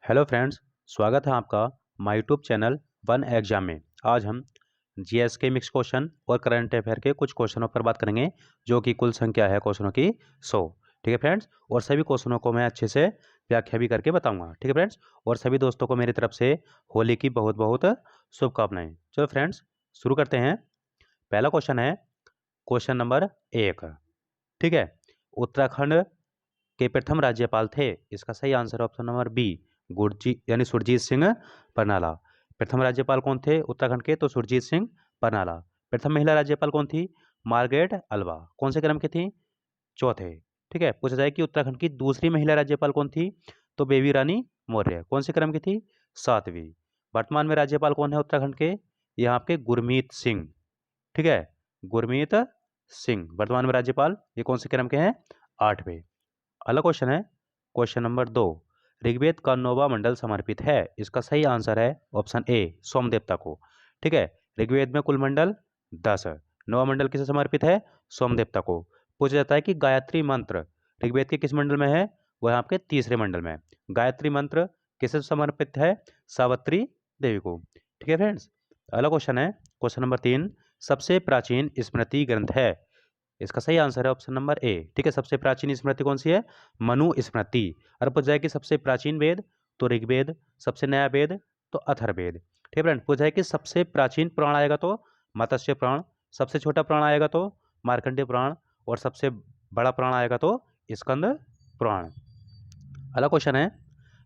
Hello friends, स्वागत है आपका my YouTube channel one exam में। आज हम जीएस के मिक्स क्वेश्चन और करंट अफेयर के कुछ क्वेश्चनों पर बात करेंगे, जो कि कुल संख्या है क्वेश्चनों की 100। ठीक है फ्रेंड्स, और सभी क्वेश्चनों को मैं अच्छे से व्याख्या भी करके बताऊंगा। ठीक है फ्रेंड्स, और सभी दोस्तों को मेरी तरफ से होली की बहुत बहुत शुभकामनाएं। चलो फ्रेंड्स, शुरू करते हैं। पहला क्वेश्चन है क्वेश्चन नंबर 1। ठीक है, उत्तराखंड के प्रथम राज्यपाल थे। इसका सही आंसर है ऑप्शन नंबर बी, गुरजी यानी सुरजीत सिंह बरनाला। प्रथम राज्यपाल कौन थे उत्तराखंड के? तो सुरजीत सिंह बरनाला। प्रथम महिला राज्यपाल कौन थी? Margaret Alva. कौन से क्रम की थी? चौथे। ठीक है, पूछा जाए कि उत्तराखंड की दूसरी महिला राज्यपाल कौन थी? तो बेबी रानी मौर्य। कौन से क्रम की थी? सातवीं। वर्तमान में राज्यपाल कौन है उत्तराखंड के? यहाँ आपके गुरमीत सिंह। ठीक है, गुरमीत सिंह वर्तमान में राज्यपाल। ये कौन से क्रम के हैं? आठवें। अगला क्वेश्चन है क्वेश्चन नंबर 2। ऋग्वेद का नौवां मंडल समर्पित है। इसका सही आंसर है ऑप्शन ए, सोम देवता को। ठीक है, ऋग्वेद में कुल मंडल 10 है। नौवां मंडल किसे समर्पित है? सोम देवता को। पूछा जाता है कि गायत्री मंत्र ऋग्वेद के किस मंडल में है? वह है आपके तीसरे मंडल में। गायत्री मंत्र किसे समर्पित है? सावित्री देवी को। ठीक है फ्रेंड्स, अगला क्वेश्चन है क्वेश्चन नंबर 3। सबसे प्राचीन स्मृति ग्रंथ है। इसका सही आंसर है ऑप्शन नंबर ए। ठीक है, सबसे प्राचीन स्मृति कौन सी है? मनु स्मृति। और पूछा जाए कि सबसे प्राचीन वेद, तो ऋग्वेद। सबसे नया वेद, तो अथर्ववेद। ठीक है फ्रेंड, पूछा है कि सबसे प्राचीन पुराण आएगा तो मत्स्य पुराण। सबसे छोटा पुराण आएगा तो मार्कंडेय पुराण। और सबसे बड़ा पुराण आएगा तो स्कंद पुराण। अगला क्वेश्चन है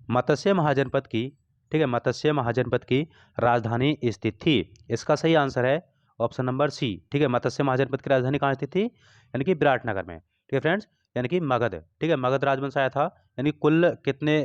मत्स्य महाजनपद की, ठीक है, मत्स्य महाजनपद की राजधानी स्थित थी। इसका सही आंसर है ऑप्शन नंबर सी। ठीक है, मत्स्य महाजनपद की राजधानी कहाँ स्थित थी? यानी कि विराटनगर में। ठीक है फ्रेंड्स, यानी कि मगध। ठीक है, मगध राजवंश आया था। यानी कुल कितने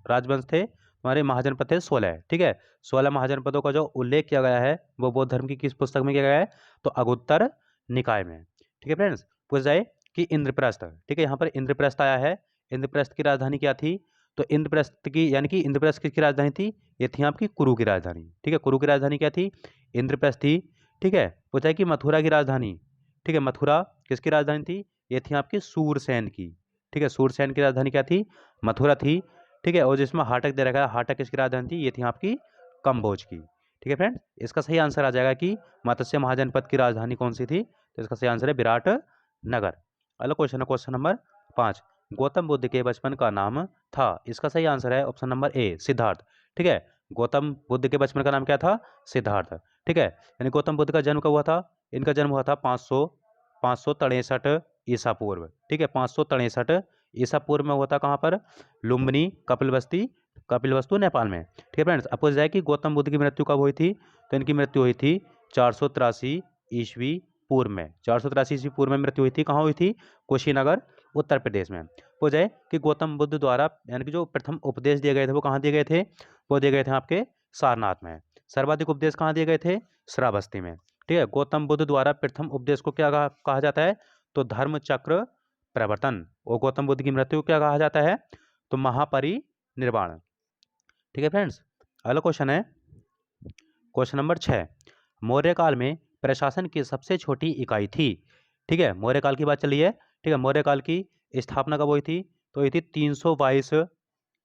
राजवंश थे हमारे? महाजनपद थे 16। ठीक है, 16 महाजनपदों का जो उल्लेख किया गया है वो बौद्ध धर्म की किस पुस्तक में किया गया है? तो अगुत्तर निकाय में। ठीक है फ्रेंड्स, पूछ जाए कि इंद्रप्रस्थ, ठीक है, यहाँ पर इंद्रप्रस्थ आया है। इंद्रप्रस्थ की राजधानी क्या थी? तो इंद्रप्रस्थ की यानी कि इंद्रप्रस्थ किसकी राजधानी थी? ये थी आपकी कुरु की राजधानी। ठीक है, कुरु की राजधानी क्या थी? इंद्रप्रस्थ थी। ठीक है, पूछा है कि मथुरा की राजधानी, ठीक है, मथुरा किसकी राजधानी थी? ये थी आपकी सूरसेन की। ठीक है, सूरसेन की राजधानी क्या थी? मथुरा थी। ठीक है, और जिसमें हाटक दे रखा है, हाटक किसकी राजधानी थी? ये थी आपकी कंबोज की। ठीक है फ्रेंड्स, इसका सही आंसर आ जाएगा कि मत्स्य महाजनपद की राजधानी कौन सी थी? तो इसका सही आंसर है विराट नगर। अगला क्वेश्चन है क्वेश्चन नंबर 5। गौतम बुद्ध के बचपन का नाम था। इसका सही आंसर है ऑप्शन नंबर ए, सिद्धार्थ। ठीक है, गौतम बुद्ध के बचपन का नाम क्या था? सिद्धार्थ। ठीक है, यानी गौतम बुद्ध का जन्म कब हुआ था? इनका जन्म हुआ था 563 ईसा पूर्व। ठीक है, 563 ईसा पूर्व में हुआ था। कहाँ पर? लुम्बिनी कपिलवस्तु नेपाल में। ठीक है फ्रेंड्स, अब पूछा जाए कि गौतम बुद्ध की मृत्यु कब हुई थी? तो इनकी मृत्यु हुई थी 483 ईस्वी पूर्व में। 483 ईस्वी पूर्व में मृत्यु हुई थी। कहाँ हुई थी? कुशीनगर, उत्तर प्रदेश में। पूछा जाए कि गौतम बुद्ध द्वारा यानी कि जो प्रथम उपदेश दिए गए थे वो कहाँ दिए गए थे? वो दिए गए थे आपके सारनाथ में। सर्वाधिक उपदेश कहाँ दिए गए थे? श्रावस्ती में। ठीक है, गौतम बुद्ध द्वारा प्रथम उपदेश को क्या कहा जाता है? तो धर्म चक्र प्रवर्तन। और गौतम बुद्ध की मृत्यु को क्या कहा जाता है? तो महापरिनिर्वाण। ठीक है फ्रेंड्स, अगला क्वेश्चन है क्वेश्चन नंबर 6। मौर्य काल में प्रशासन की सबसे छोटी इकाई थी। ठीक है, मौर्य काल की बात चली है। ठीक है, मौर्य काल की स्थापना कब हुई थी? तो ये थी 322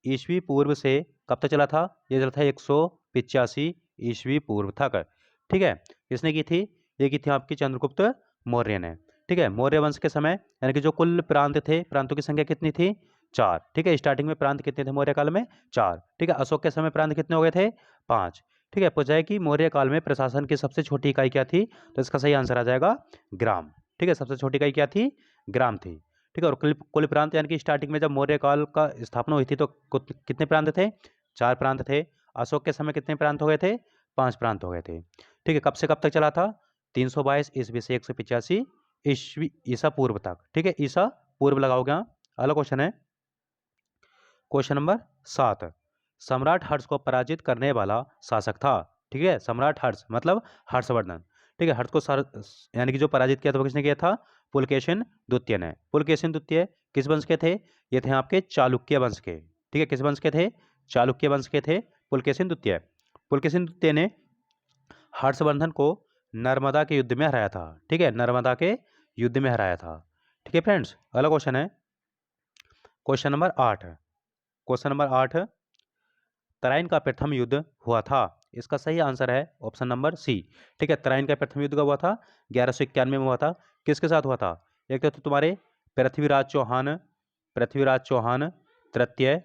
ईस्वी पूर्व से कब तक चला था? ये चला था 185 ईस्वी पूर्व तक। ठीक है, किसने की थी? ये की थी आपकी चंद्रगुप्त मौर्य ने। ठीक है, मौर्य वंश के समय यानी कि जो कुल प्रांत थे, प्रांतों की संख्या कितनी थी? 4। ठीक है, स्टार्टिंग में प्रांत कितने थे मौर्य काल में? 4। ठीक है, अशोक के समय प्रांत कितने हो गए थे? 5। ठीक है, पूछा है कि मौर्य काल में प्रशासन की सबसे छोटी इकाई क्या थी? तो इसका सही आंसर आ जाएगा ग्राम। ठीक है, सबसे छोटी इकाई क्या थी? ग्राम थी। ठीक है, और कुल प्रांत यानी कि स्टार्टिंग में जब मौर्य काल का स्थापना हुई थी तो कितने प्रांत थे? 4 प्रांत थे। अशोक के समय कितने प्रांत हो गए थे? 5 प्रांत हो गए थे। ठीक है, कब से कब तक चला था? 322 ईस्वी से 185 ईस्वी ईसा पूर्व तक। ठीक है, ईसा पूर्व लगाओगे। अगला क्वेश्चन है क्वेश्चन नंबर 7। सम्राट हर्ष को पराजित करने वाला शासक था। ठीक है, सम्राट हर्ष मतलब हर्षवर्धन। ठीक है, हर्ष को यानी कि जो पराजित किया था वो किसने किया था? पुलकेशिन द्वितीय ने। पुलकेशिन द्वितीय किस वंश के थे? ये थे आपके चालुक्य वंश के। ठीक है, किस वंश के थे? चालुक्य वंश के थे पुलकेशिन द्वितीय। पुलकेशिन द्वितीय ने हर्षवर्धन को नर्मदा के युद्ध में हराया था। ठीक है, नर्मदा के युद्ध में हराया था। ठीक है फ्रेंड्स, अगला क्वेश्चन है question number 8। Question number 8। Tarain का प्रथम युद्ध हुआ था? इसका सही आंसर है ऑप्शन नंबर सी। ठीक है, तराइन का प्रथम युद्ध कब हुआ था? 1191 में हुआ था। किसके साथ हुआ था? एक तो तुम्हारे पृथ्वीराज चौहान तृतीय,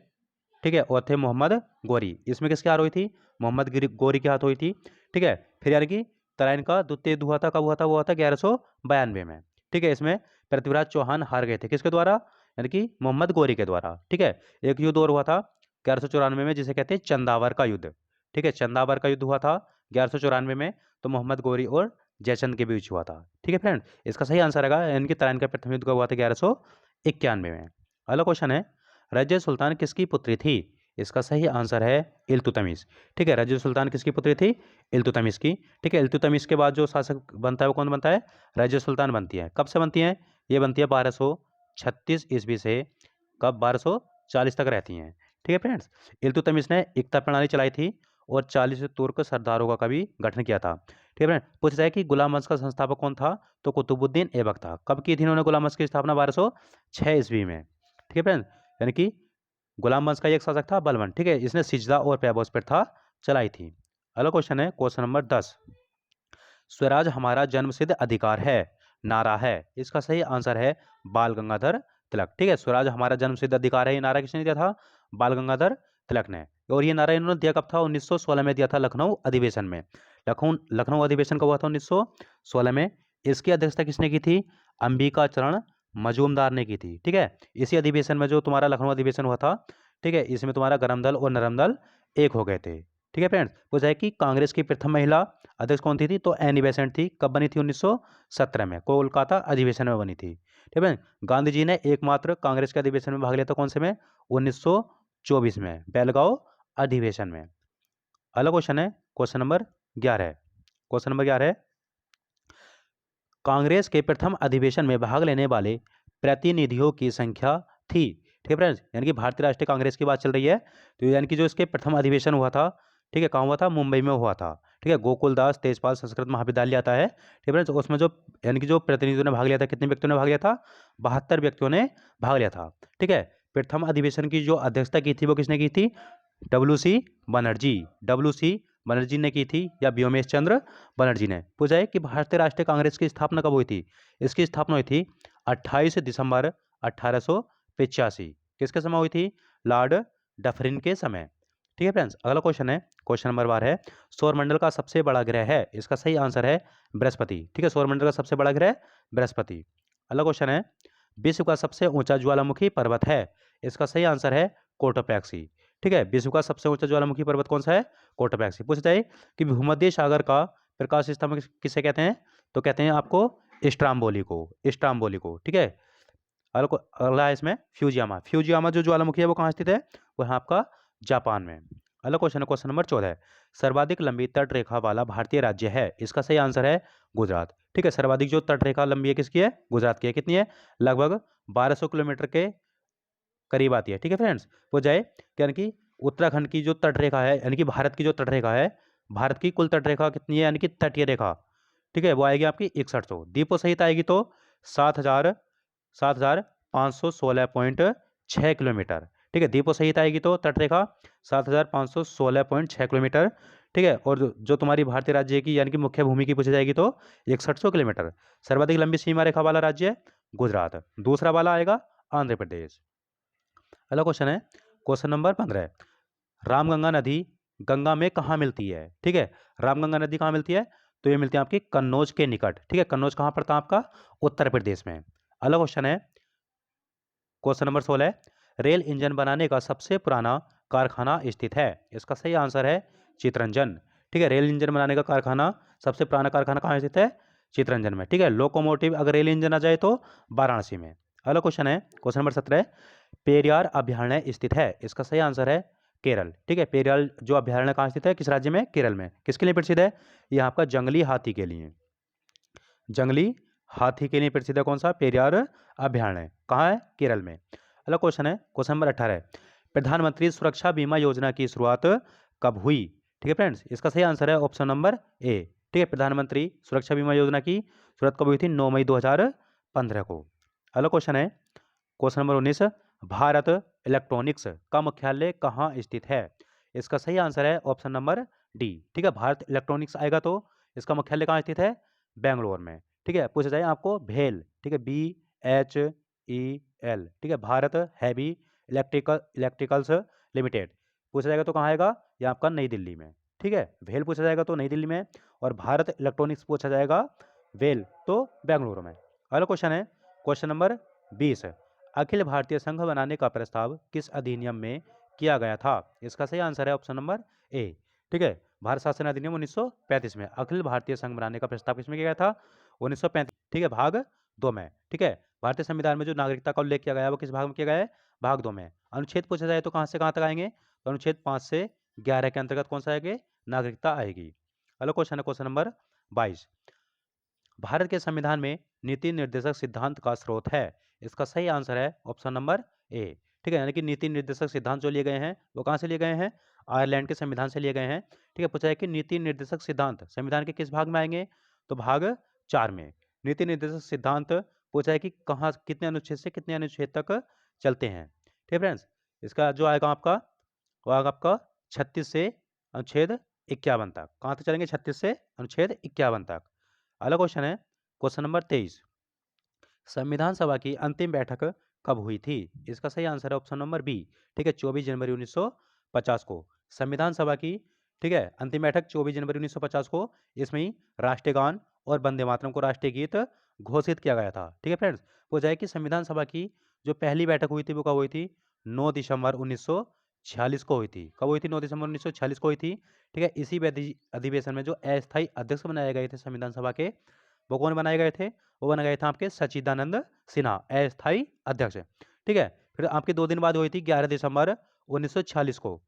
ठीक है, और थे मोहम्मद गौरी। इसमें किसके हाथ हुई थी? मोहम्मद गौरी के हाथ हुई थी। ठीक है, फिर यानी कि तराइन का द्वितीय युद्ध हुआ था, कब हुआ था? वो हुआ था 1192 में। ठीक है, इसमें पृथ्वीराज चौहान हार गए थे, किसके द्वारा? यानी कि मोहम्मद गौरी के द्वारा। ठीक है, एक युद्ध और हुआ था 1194 में, जिसे कहते हैं चंदावर का युद्ध। ठीक है, चंदावर का युद्ध हुआ था 1194 में, तो मोहम्मद गौरी और जयचंद के बीच हुआ था। ठीक है फ्रेंड, इसका सही आंसर है यानी कि तराइन का प्रथम युद्ध कब हुआ था? 1191 में। अगला क्वेश्चन है, रजिया सुल्तान किसकी पुत्री थी? इसका सही आंसर है इल्तुतमिश। ठीक है, रजिया सुल्तान किसकी पुत्री थी? इल्तुतमिश की। ठीक है, इल्तुतमिश के बाद जो शासक बनता है वो कौन बनता है? रजिया सुल्तान बनती है। कब से बनती है? ये बनती है 1236 ईस्वी से कब? 1240 तक रहती हैं। ठीक है फ्रेंड्स, इल्तुतमिश ने एकता प्रणाली चलाई थी और 40 तुर्क सरदारों का भी गठन किया था। ठीक है फ्रेंड, पूछा जाए कि गुलाम वंश का संस्थापक कौन था? तो कुतुबुद्दीन ऐबक था। कब की थी इन्होंने गुलाम वंश की स्थापना? 1206 ईस्वी में। ठीक है फ्रेंड, यानी कि गुलाम वंश का एक शासक था बलबन। ठीक है, इसने सिजदा और पैबोस प्रथा चलाई थी। अगला क्वेश्चन है क्वेश्चन नंबर 10, स्वराज हमारा जन्मसिद्ध अधिकार है नारा है? इसका सही आंसर है बाल गंगाधर तिलक। ठीक है, स्वराज हमारा जन्मसिद्ध अधिकार है, ये नारा किसने दिया था? बाल गंगाधर तिलक ने। और ये नारा इन्होंने दिया कब था? 1916 में दिया था, लखनऊ अधिवेशन में। लखनऊ अधिवेशन कब हुआ था? 1916 में। इसकी अध्यक्षता किसने की थी? अंबिका चरण मजूमदार ने की थी। ठीक है, इसी अधिवेशन में जो तुम्हारा लखनऊ अधिवेशन हुआ था, ठीक है, इसमें तुम्हारा गरम दल और नरम दल एक हो गए थे। ठीक है फ्रेंड्स, पूछा है कि कांग्रेस की प्रथम महिला अध्यक्ष कौन थी? तो एनी बेसेंट थी। कब बनी थी? 1917 में, कोलकाता अधिवेशन में बनी थी। ठीक है, गांधी जी ने एकमात्र कांग्रेस के अधिवेशन में भाग लिया था, कौन से में? 1924 में, बेलगांव अधिवेशन में। अगला क्वेश्चन है क्वेश्चन नंबर 11। क्वेश्चन नंबर 11 है, कांग्रेस के प्रथम अधिवेशन में भाग लेने वाले प्रतिनिधियों की संख्या थी? ठीक है फ्रेंड्स, यानी कि भारतीय राष्ट्रीय कांग्रेस की बात चल रही है, तो यानी कि जो इसके प्रथम अधिवेशन हुआ था, ठीक है, कहाँ हुआ था? मुंबई में हुआ था। ठीक है, गोकुलदास तेजपाल संस्कृत महाविद्यालय आता है। ठीक है फ्रेंड्स, उसमें जो यानी कि जो प्रतिनिधियों ने भाग लिया था, कितने व्यक्तियों ने भाग लिया था? 72 व्यक्तियों ने भाग लिया था। ठीक है, प्रथम अधिवेशन की जो अध्यक्षता की थी वो किसने की थी? डब्ल्यू सी बनर्जी ने की थी, या व्योमेश चंद्र बनर्जी ने। पूछा है कि भारतीय राष्ट्रीय कांग्रेस की स्थापना कब हुई थी? इसकी स्थापना हुई थी 28 दिसंबर 1885। किसके समय हुई थी? लॉर्ड डफरिन के समय। ठीक है फ्रेंड्स, अगला क्वेश्चन है क्वेश्चन नंबर 12 है, सौरमंडल का सबसे बड़ा ग्रह है? इसका सही आंसर है बृहस्पति। ठीक है, सौरमंडल का सबसे बड़ा ग्रह बृहस्पति। अगला क्वेश्चन है, विश्व का सबसे ऊंचा ज्वालामुखी पर्वत है? इसका सही आंसर है कोटोपैक्सी। ठीक है, विश्व का सबसे ऊंचा ज्वालामुखी पर्वत कौन सा है? कोटोपैक्सी। पूछा जाए कि भूमध्य सागर का प्रकाश स्तंभ किसे कहते हैं? तो कहते हैं आपको स्ट्राम्बोली को। ठीक है, अगला है इसमें फ्यूजियामा। फ्यूजियामा जो ज्वालामुखी है वो कहाँ स्थित है? वो है आपका जापान में। अगला क्वेश्चन है क्वेश्चन नंबर 14, सर्वाधिक लंबी तट रेखा वाला भारतीय राज्य है? इसका सही आंसर है गुजरात। ठीक है, सर्वाधिक जो तट रेखा लंबी है किसकी है? गुजरात की है। कितनी है? लगभग 1200 किलोमीटर के करीब आती है। ठीक है फ्रेंड्स, हो जाए यानी कि उत्तराखंड की जो तट रेखा है, यानी कि भारत की जो तट रेखा है, भारत की कुल तट रेखा कितनी है? यानी कि तटीय रेखा, ठीक है, वो आएगी आपकी 6100। द्वीपों सहित आएगी तो 7516.6 किलोमीटर। ठीक है, द्वीपों सहित आएगी तो तट रेखा 7516.6 किलोमीटर। ठीक है, और जो तुम्हारी भारतीय राज्य की यानी कि मुख्य भूमि की पूछी जाएगी तो 6100 किलोमीटर। सर्वाधिक लंबी सीमा रेखा वाला राज्य है गुजरात। दूसरा वाला आएगा आंध्र प्रदेश। अगला क्वेश्चन है क्वेश्चन नंबर 15, रामगंगा नदी गंगा में कहाँ मिलती है? ठीक है, रामगंगा नदी कहाँ मिलती है? तो ये मिलती है आपकी कन्नौज के निकट। ठीक है, कन्नौज कहाँ पड़ता है आपका? उत्तर प्रदेश में। अगला क्वेश्चन है क्वेश्चन नंबर 16, रेल इंजन बनाने का सबसे पुराना कारखाना स्थित है? इसका सही आंसर है चितरंजन। ठीक है, रेल इंजन बनाने का कारखाना, सबसे पुराना कारखाना कहाँ स्थित है? चितरंजन में। ठीक है, लोकोमोटिव अगर रेल इंजन आ जाए तो वाराणसी में। अगला क्वेश्चन है क्वेश्चन नंबर 17, पेरियार अभयारण्य स्थित है? इसका सही आंसर है केरल। ठीक है, पेरियार जो अभयारण्य कहाँ स्थित है? किस राज्य में? केरल में। किसके लिए प्रसिद्ध है? यह आपका जंगली हाथी के लिए। जंगली हाथी के लिए प्रसिद्ध है कौन सा? पेरियार अभयारण्य। कहाँ है? केरल में। अगला क्वेश्चन है क्वेश्चन नंबर 18, प्रधानमंत्री सुरक्षा बीमा योजना की शुरुआत कब हुई? ठीक है फ्रेंड्स, इसका सही आंसर है ऑप्शन नंबर ए। ठीक है, प्रधानमंत्री सुरक्षा बीमा योजना की शुरुआत कब हुई थी? 9 मई 2015 को। अगला क्वेश्चन है क्वेश्चन नंबर 19, भारत इलेक्ट्रॉनिक्स का मुख्यालय कहाँ स्थित है? इसका सही आंसर है ऑप्शन नंबर डी। ठीक है, भारत इलेक्ट्रॉनिक्स आएगा तो इसका मुख्यालय कहाँ स्थित है? बेंगलोर में। ठीक है, पूछा जाए आपको भेल, ठीक है, BHEL, ठीक है, भारत हैवी इलेक्ट्रिकल्स लिमिटेड, पूछा जाएगा तो कहाँ आएगा? ये आपका नई दिल्ली में। ठीक है, भेल पूछा जाएगा तो नई दिल्ली में, और भारत इलेक्ट्रॉनिक्स पूछा जाएगा वेल तो बेंगलुरु में। अगला क्वेश्चन है क्वेश्चन नंबर 20, अखिल भारतीय संघ बनाने का प्रस्ताव किस अधिनियम में किया गया था? इसका सही आंसर है ऑप्शन नंबर ए। ठीक है, भारत शासन अधिनियम 1935 में अखिल भारतीय संघ बनाने का प्रस्ताव किसमें किया गया था? 1935। ठीक है, भाग 2 में। ठीक है, भारतीय संविधान में जो नागरिकता का उल्लेख किया गया है वो किस भाग में किया गया है? भाग 2 में। अनुच्छेद पूछा जाए तो कहाँ से कहाँ तक आएंगे? तो अनुच्छेद 5 से 11 के अंतर्गत कौन सा आएगा? नागरिकता आएगी। अगला क्वेश्चन है क्वेश्चन नंबर 22, भारत के संविधान में नीति निर्देशक सिद्धांत का स्रोत है? इसका सही आंसर है ऑप्शन नंबर ए। ठीक है, यानी कि नीति निर्देशक सिद्धांत जो लिए गए हैं वो कहाँ से लिए गए हैं? आयरलैंड के संविधान से लिए गए हैं। ठीक है, पूछा है कि नीति निर्देशक सिद्धांत संविधान के किस भाग में आएंगे? तो भाग 4 में। नीति निर्देशक सिद्धांत पूछा है कि कहाँ कितने अनुच्छेद से कितने अनुच्छेद तक चलते हैं। ठीक है फ्रेंड्स, इसका जो आएगा आपका वो आएगा आपका 36 से अनुच्छेद 51 तक। कहाँ तक चलेंगे? 36 से अनुच्छेद 51 तक। अगला क्वेश्चन है क्वेश्चन नंबर 23, संविधान सभा की अंतिम बैठक कब हुई थी? इसका सही आंसर है ऑप्शन नंबर बी। ठीक है, 24 जनवरी 1950 को संविधान सभा की, ठीक है, अंतिम बैठक 24 जनवरी 1950 को, इसमें ही राष्ट्रीय गान और वंदे मातरम को राष्ट्रीय गीत घोषित किया गया था। ठीक है फ्रेंड्स, वो जाए कि संविधान सभा की जो पहली बैठक हुई थी वो कब हुई थी? 9 दिसंबर 1946 को हुई थी। कब हुई थी? 9 दिसंबर 1946 को हुई थी। ठीक है, इसी अधिवेशन में जो अस्थायी अध्यक्ष बनाए गए थे संविधान सभा के, वो कौन बनाए गए थे? वो बनाए गए थे आपके सच्चिदानंद सिन्हा, अस्थायी अध्यक्ष। ठीक है, फिर आपके 2 दिन बाद हुई थी 11 दिसंबर 1946 को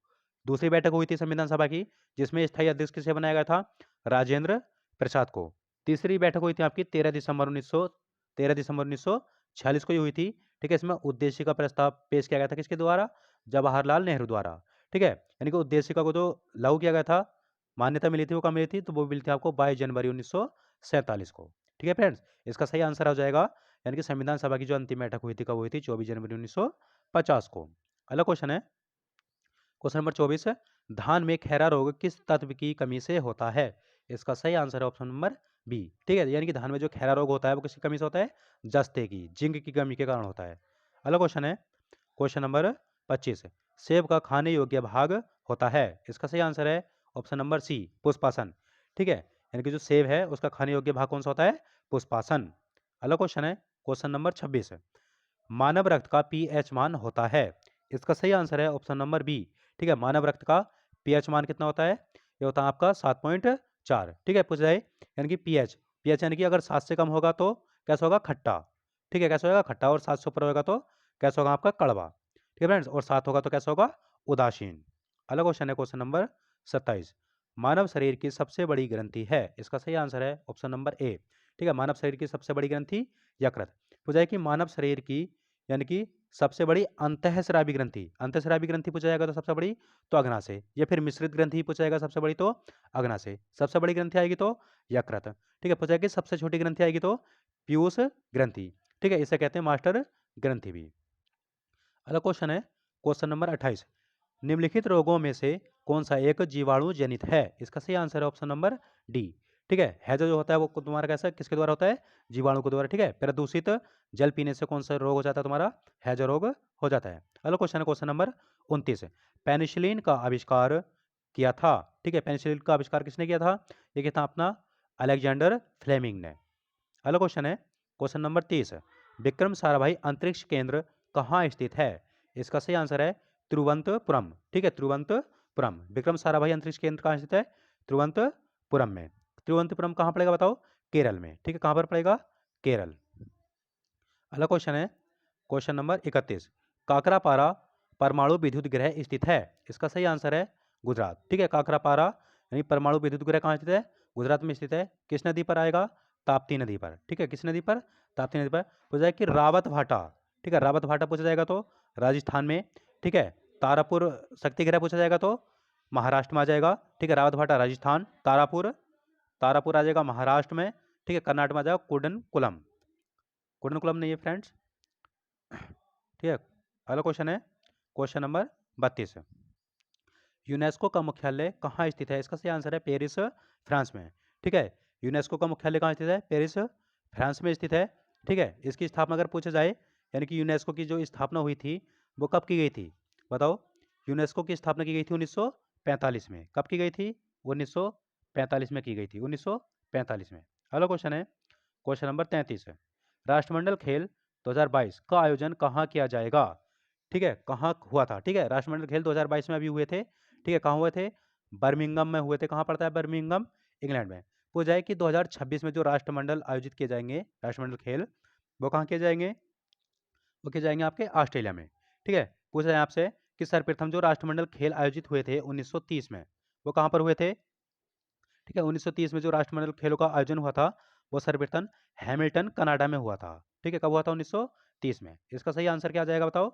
दूसरी बैठक हुई थी संविधान सभा की, जिसमें स्थायी अध्यक्ष किसे बनाया गया था? राजेंद्र प्रसाद को। तीसरी बैठक हुई थी आपकी 13 दिसंबर 1946 को ही हुई थी। ठीक है, इसमें उद्देशिका प्रस्ताव पेश किया गया था किसके द्वारा? जवाहरलाल नेहरू द्वारा। ठीक है, यानी कि उद्देशिका को जो लागू किया गया था, मान्यता मिली थी, वो कब मिली थी? तो वो मिली थी आपको 22 जनवरी 1947 को। ठीक है फ्रेंड्स, इसका सही आंसर हो जाएगा, यानी कि संविधान सभा की जो अंतिम बैठक हुई थी कब हुई थी? 24 जनवरी 1950 को। अगला क्वेश्चन है क्वेश्चन नंबर 24, धान में खैरा रोग किस तत्व की कमी से होता है? इसका सही आंसर है ऑप्शन नंबर बी। ठीक है, यानी कि धान में जो खैरा रोग होता है वो किसकी कमी से होता है? जस्ते की, जिंक की कमी के कारण होता है। अगला क्वेश्चन है क्वेश्चन नंबर 25, सेब का खाने योग्य भाग होता है? इसका सही आंसर है ऑप्शन नंबर सी, पुष्पासन। ठीक है, यानी कि जो सेब है उसका खाने योग्य भाग कौन सा होता है? पुष्पासन। अगला क्वेश्चन है क्वेश्चन नंबर 26, मानव रक्त का पीएच मान होता है? इसका सही आंसर है ऑप्शन नंबर बी। ठीक है, मानव रक्त का पीएच मान कितना होता है? ये होता है आपका 7.4। ठीक है, पूछा जाए यानी कि पीएच पीएच यानी कि अगर 7 से कम होगा तो कैसा होगा? खट्टा। ठीक है, कैसा होगा? खट्टा। और 7 से ऊपर होगा तो कैसा होगा? आपका कड़वा। ठीक है फ्रेंड्स, और 7 होगा तो कैसा होगा? उदासीन। अगला क्वेश्चन है क्वेश्चन नंबर 27, मानव शरीर की सबसे बड़ी ग्रंथि है? इसका सही आंसर है ऑप्शन नंबर ए। ठीक है, मानव शरीर की सबसे बड़ी ग्रंथि यकृत। पूछा जाए कि मानव शरीर की यानी कि सबसे बड़ी अंतःस्रावी ग्रंथि, अंतःस्रावी ग्रंथि पूछा जाएगा तो सबसे बड़ी तो अग्नाशय, या फिर मिश्रित ग्रंथि पूछा जाएगा सबसे बड़ी तो अग्नाशय। सबसे बड़ी ग्रंथि आएगी तो यकृत। ठीक है, पूछा जाएगा सबसे छोटी ग्रंथि आएगी तो पीयूष ग्रंथि। ठीक है, इसे कहते हैं मास्टर ग्रंथि भी। अगला क्वेश्चन है क्वेश्चन नंबर 28, निम्नलिखित रोगों में से कौन सा एक जीवाणु जनित है? इसका सही आंसर है ऑप्शन नंबर डी। ठीक है, हैजा जो होता है वो तुम्हारा कैसा किसके द्वारा होता है? जीवाणु के द्वारा। ठीक है, प्रदूषित जल पीने से कौन सा रोग हो जाता है तुम्हारा? हैजा रोग हो जाता है। अगला क्वेश्चन है क्वेश्चन नंबर 29, पेनिसिलिन का आविष्कार किया था? ठीक है, पेनिसिलिन का आविष्कार किसने किया था? ये किया था अपना अलेक्जेंडर फ्लेमिंग ने। अगला क्वेश्चन है क्वेश्चन नंबर 30, विक्रम साराभाई अंतरिक्ष केंद्र कहाँ स्थित है? इसका सही आंसर है तिरुवनंतपुरम। ठीक है, तिरुवनंतपुरम। विक्रम साराभाई अंतरिक्ष केंद्र कहाँ स्थित है? तिरुवनंतपुरम में। तिरुवनंतपुरम कहाँ पड़ेगा बताओ? केरल में। ठीक है, कहाँ पर पड़ेगा? केरल। अगला क्वेश्चन है क्वेश्चन नंबर 31, काकरापारा परमाणु विद्युत गृह स्थित है? इसका सही आंसर है गुजरात। ठीक है, काकरापारा यानी परमाणु विद्युत गृह कहाँ स्थित है? गुजरात में स्थित है। किस नदी पर आएगा? ताप्ती नदी पर। ठीक है, किस नदी पर? ताप्ती नदी पर। पूछा जाए कि रावत भाटा, ठीक है, रावत भाटा पूछा जाएगा तो राजस्थान में। ठीक है, तारापुर शक्ति गृह पूछा जाएगा तो महाराष्ट्र में आ जाएगा। ठीक है, रावत भाटा राजस्थान, तारापुर तारापुर आ जाएगा महाराष्ट्र में। ठीक है, कर्नाटक में आ जाएगा कुडनकुलम। कुडनकुलम नहीं है फ्रेंड्स। ठीक है, अगला क्वेश्चन है क्वेश्चन नंबर 32, यूनेस्को का मुख्यालय कहाँ स्थित है? इसका सही आंसर है पेरिस, फ्रांस में। ठीक है, यूनेस्को का मुख्यालय कहाँ स्थित है? पेरिस, फ्रांस में स्थित है। ठीक है, इसकी स्थापना अगर पूछा जाए, यानी कि यूनेस्को की जो स्थापना हुई थी वो कब की गई थी? बताओ। यूनेस्को की स्थापना की गई थी 1945 में। कब की गई थी? 1945 में की गई थी, 1945 में। अगला क्वेश्चन है क्वेश्चन नंबर 33 है, राष्ट्रमंडल खेल 2022 का आयोजन कहाँ किया जाएगा? ठीक है, कहाँ हुआ था? ठीक है, राष्ट्रमंडल खेल 2022 में अभी हुए थे। ठीक है, कहाँ हुए थे? बर्मिंघम में हुए थे। कहाँ पड़ता है बर्मिंघम? इंग्लैंड में। पूछा जाए कि 2026 में जो राष्ट्रमंडल आयोजित किए जाएंगे, राष्ट्रमंडल खेल, वो कहाँ किए जाएंगे? वो किए जाएंगे आपके ऑस्ट्रेलिया में। ठीक है, पूछा जाए आपसे कि सर्वप्रथम जो राष्ट्रमंडल खेल आयोजित हुए थे 1930 में, वो कहाँ पर हुए थे? ठीक है, 1930 में जो राष्ट्रमंडल खेलों का आयोजन हुआ था वो सर्वप्रथम हैमिल्टन कनाडा में हुआ था। ठीक है, कब हुआ था? 1930 में। इसका सही आंसर क्या आ जाएगा बताओ?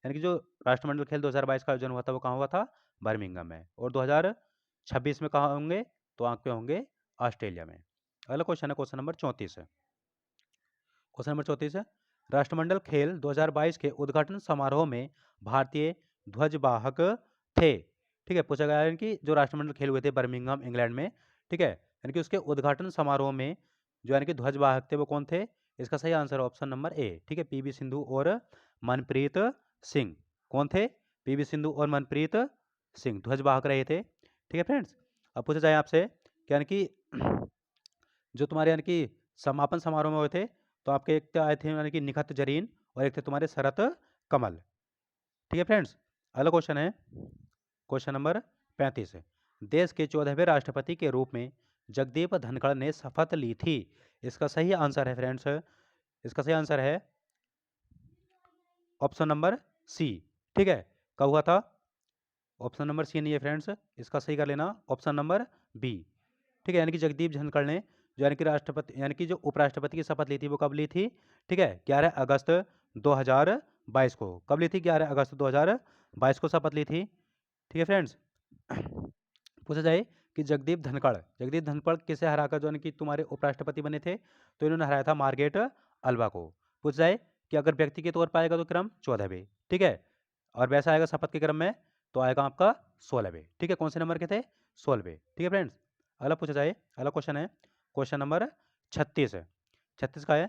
यानी कि जो राष्ट्रमंडल खेल 2022 का आयोजन हुआ था वो कहाँ हुआ था? बर्मिंघम में। और 2026 में कहाँ होंगे? तो आंक पे होंगे ऑस्ट्रेलिया में। अगला क्वेश्चन है क्वेश्चन नंबर 34 है। क्वेश्चन नंबर 34 है, राष्ट्रमंडल खेल 2022 के उद्घाटन समारोह में भारतीय ध्वजवाहक थे। ठीक है, पूछा गया है कि जो राष्ट्रमंडल खेल हुए थे बर्मिंघम इंग्लैंड में, ठीक है, यानी कि उसके उद्घाटन समारोह में जो यानी कि ध्वजवाहक थे वो कौन थे? इसका सही आंसर ऑप्शन नंबर ए। ठीक है, पीवी सिंधु और मनप्रीत सिंह। कौन थे? पीवी सिंधु और मनप्रीत सिंह ध्वजवाहक रहे थे। ठीक है फ्रेंड्स, अब पूछा जाए आपसे कि यानी कि जो तुम्हारे यानी कि समापन समारोह में हुए थे, तो आपके एक तो आए थे यानी कि निखत जरीन और एक थे तुम्हारे शरत कमल। ठीक है फ्रेंड्स, अगला क्वेश्चन है क्वेश्चन नंबर 35 है, देश के 14वें राष्ट्रपति के रूप में जगदीप धनखड़ ने शपथ ली थी। इसका सही आंसर है फ्रेंड्स, इसका सही आंसर है ऑप्शन नंबर सी। ठीक है, कब हुआ था? ऑप्शन नंबर सी नहीं है फ्रेंड्स, इसका सही कर लेना ऑप्शन नंबर बी। ठीक है, यानी कि जगदीप धनखड़ ने जो यानी कि राष्ट्रपति यानी कि जो उपराष्ट्रपति की शपथ ली थी वो कब ली थी? ठीक है, 11 अगस्त 2022 को। कब ली थी? 11 अगस्त 2022 को शपथ ली थी। ठीक है फ्रेंड्स, पूछा जाए कि जगदीप धनखड़ किसे हराकर जो है कि तुम्हारे उपराष्ट्रपति बने थे? तो इन्होंने हराया था मार्गरेट अल्वा को। पूछा जाए कि अगर व्यक्ति के तौर पर आएगा तो क्रम 14वें। ठीक है, और वैसा आएगा शपथ के क्रम में तो आएगा आपका 16वें। ठीक है, कौन से नंबर के थे? 16वें। ठीक है फ्रेंड्स, अगला पूछा जाए, अगला क्वेश्चन है क्वेश्चन नंबर 36 है। 36 का है,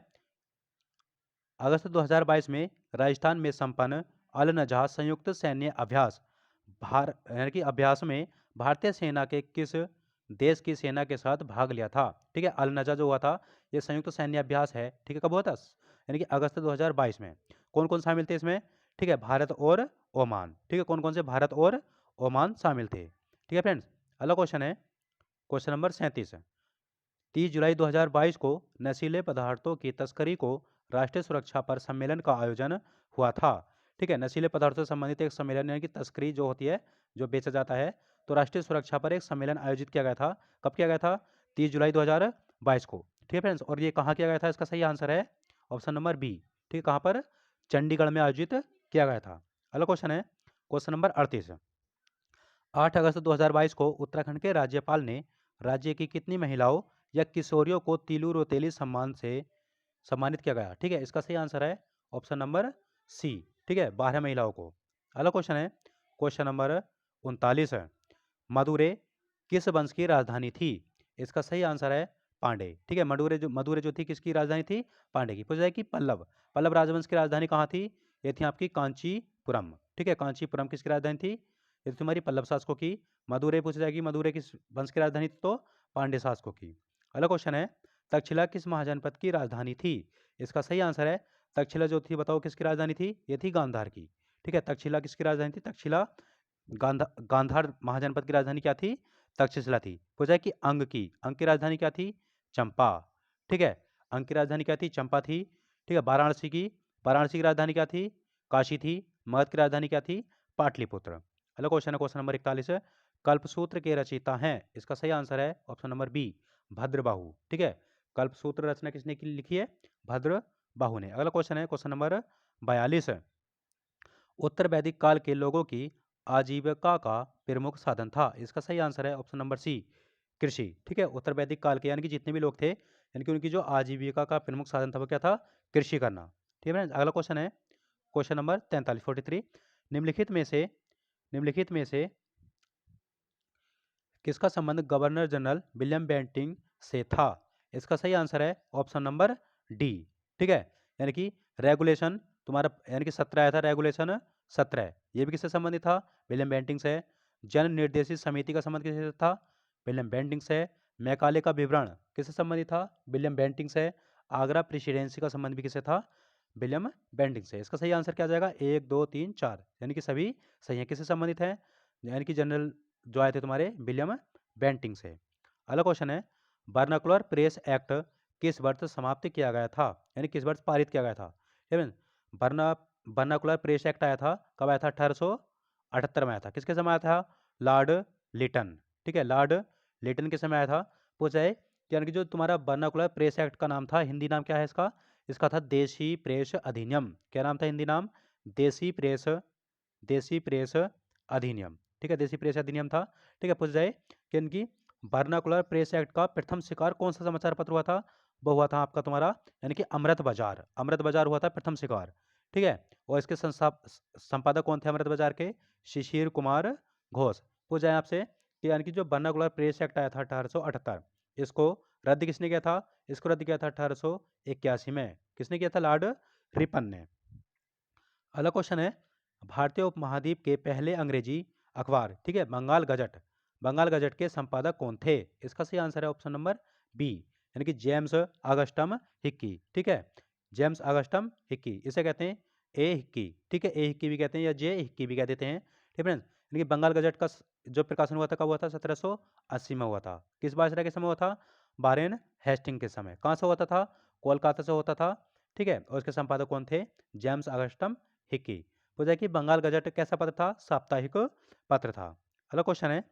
अगस्त 2022 में राजस्थान में संपन्न अल नजह संयुक्त सैन्य अभ्यास भार यानी कि अभ्यास में भारतीय सेना के किस देश की सेना के साथ भाग लिया था? ठीक है, अल नजह जो हुआ था ये संयुक्त सैन्य अभ्यास है। ठीक है, कब हुआ था? यानी कि अगस्त 2022 में। कौन कौन शामिल थे इसमें? ठीक है, भारत और ओमान। ठीक है, कौन कौन से भारत और ओमान शामिल थे? ठीक है फ्रेंड्स, अगला क्वेश्चन है क्वेश्चन नंबर 37 है, 30 जुलाई 2022 को नशीले पदार्थों की तस्करी को राष्ट्रीय सुरक्षा पर सम्मेलन का आयोजन हुआ था। ठीक है, नशीले पदार्थों से संबंधित एक सम्मेलन यानी कि तस्करी जो होती है, जो बेचा जाता है, तो राष्ट्रीय सुरक्षा पर एक सम्मेलन आयोजित किया गया था। कब किया गया था? 30 जुलाई 2022 को। ठीक है फ्रेंड्स, और ये कहाँ किया गया था? इसका सही आंसर है ऑप्शन नंबर बी। ठीक है, कहाँ पर? चंडीगढ़ में आयोजित किया गया था। अगला क्वेश्चन है क्वेश्चन नंबर 38। 8 अगस्त 2022 को उत्तराखंड के राज्यपाल ने राज्य की कितनी महिलाओं या किशोरियों को तीलू रोतेली सम्मान से सम्मानित किया गया? ठीक है, इसका सही आंसर है ऑप्शन नंबर सी। ठीक है, 12 महिलाओं को। अगला क्वेश्चन है क्वेश्चन नंबर 39 है, मदुरै किस वंश की राजधानी थी? इसका सही आंसर है पांडे। ठीक है, मदुरै जो थी किसकी राजधानी थी? पांडे की। पूछा जाए कि पल्लव पल्लव राजवंश की राजधानी कहाँ थी? ये थी आपकी कांचीपुरम। ठीक है, कांचीपुरम किसकी राजधानी थी? ये थी तुम्हारी पल्लव शासकों की। मदुरै पूछा जाएगी मदुरै किस वंश की राजधानी थी? तो पांडे शासकों की। अगला क्वेश्चन है, तक्षशिला किस महाजनपद की राजधानी थी? इसका सही आंसर है तक्षशिला जो थी, बताओ किसकी राजधानी थी? ये थी गांधार की। ठीक है, तक्षशिला किसकी राजधानी थी? तक्षशिला गांधार महाजनपद की राजधानी क्या थी? तक्षशिला थी। पूछा है कि अंग की राजधानी क्या थी? चंपा। ठीक है, अंग की राजधानी क्या थी? चंपा थी। ठीक है, वाराणसी की राजधानी क्या थी? काशी थी। मगध की राजधानी क्या थी? पाटलिपुत्र। अगला क्वेश्चन है क्वेश्चन नंबर 41 है, कल्पसूत्र के रचयिता हैं? इसका सही आंसर है ऑप्शन नंबर बी, भद्रबाहु। ठीक है, कल्पसूत्र रचना किसने लिखी है? भद्रबाहु ने। अगला क्वेश्चन है क्वेश्चन नंबर 42 है, उत्तर वैदिक काल के लोगों की आजीविका का प्रमुख साधन था? इसका सही आंसर है ऑप्शन नंबर सी, कृषि। ठीक है, उत्तर वैदिक काल के यानी कि जितने भी लोग थे, यानी कि उनकी जो आजीविका का प्रमुख साधन था वो क्या था? कृषि करना। ठीक है, अगला क्वेश्चन है क्वेश्चन नंबर 43 43, निम्नलिखित में से किसका संबंध गवर्नर जनरल विलियम बेंटिंक से था? इसका सही आंसर है ऑप्शन नंबर डी। ठीक है, यानी कि रेगुलेशन तुम्हारा यानी कि 17 आया था, रेगुलेशन 17 ये भी किससे संबंधित था? विलियम बेंटिंक से। जन निर्देशित समिति का संबंध किससे था? विलियम बेंटिंक से। मैकाले का विवरण किससे संबंधित था? विलियम बेंटिंक से। आगरा प्रेसिडेंसी का संबंध भी किससे था? विलियम बेंटिंक से। इसका सही आंसर क्या आ जाएगा? 1 2 3 4 यानी कि सभी सही है। किससे संबंधित है? यानी कि जनरल जो आए थे तुम्हारे विलियम बेंटिंक से। अगला क्वेश्चन है, बर्नाकुलर प्रेस एक्ट किस वर्ष समाप्त किया गया था? यानी किस वर्ष पारित किया गया था? बर्ना बर्नाकुलर प्रेस एक्ट आया था, कब आया था? 1878 में आया था। किसके समय आया था? लॉर्ड लिटन। ठीक है, लॉर्ड लिटन के समय आया था। पूछा है कि यानी कि जो तुम्हारा बर्नाकुलर प्रेस एक्ट का नाम था, हिंदी नाम क्या है इसका? इसका था देशी प्रेस अधिनियम। क्या नाम था हिंदी नाम? देशी प्रेस अधिनियम। ठीक है, देशी प्रेस अधिनियम था। ठीक है, पूछ जाए कि इनकी बर्नाकुलर प्रेस एक्ट का प्रथम शिकार कौन सा समाचार पत्र हुआ था? वो हुआ था आपका तुम्हारा यानी कि अमृत बाजार। अमृत बाजार हुआ था प्रथम शिकार। ठीक है, और इसके संपादक कौन थे अमृत बाजार के? शिशिर कुमार घोष। पूछ जाए आपसे कि यानी कि जो बर्नाकुलर प्रेस एक्ट आया था 1878, इसको रद्द किसने किया था? इसको रद्द किया था 1881 में। किसने किया था? लॉर्ड रिपन ने। अगला क्वेश्चन है, भारतीय उपमहाद्वीप के पहले अंग्रेजी अखबार, ठीक है, बंगाल गजट के संपादक कौन थे? इसका सही आंसर है ऑप्शन नंबर बी, यानी कि जेम्स अगस्टम हिक्की। ठीक है, जेम्स अगस्टम हिक्की, इसे कहते हैं ए हिक्की। ठीक है, ए हिक्की भी कहते हैं या जे हिक्की भी कह देते हैं। ठीक है फ्रेंड्स, यानी कि बंगाल गजट का जो प्रकाशन हुआ था कब हुआ था? 1780 में हुआ था। किस बादशाह के समय हुआ था? वारेन हेस्टिंग के समय। कहाँ से होता था? कोलकाता से होता था। ठीक है, और इसके संपादक कौन थे? James Augustus Hicky. पूछा कि बंगाल गजट कैसा पत्र था? साप्ताहिक पत्र था। अगला क्वेश्चन है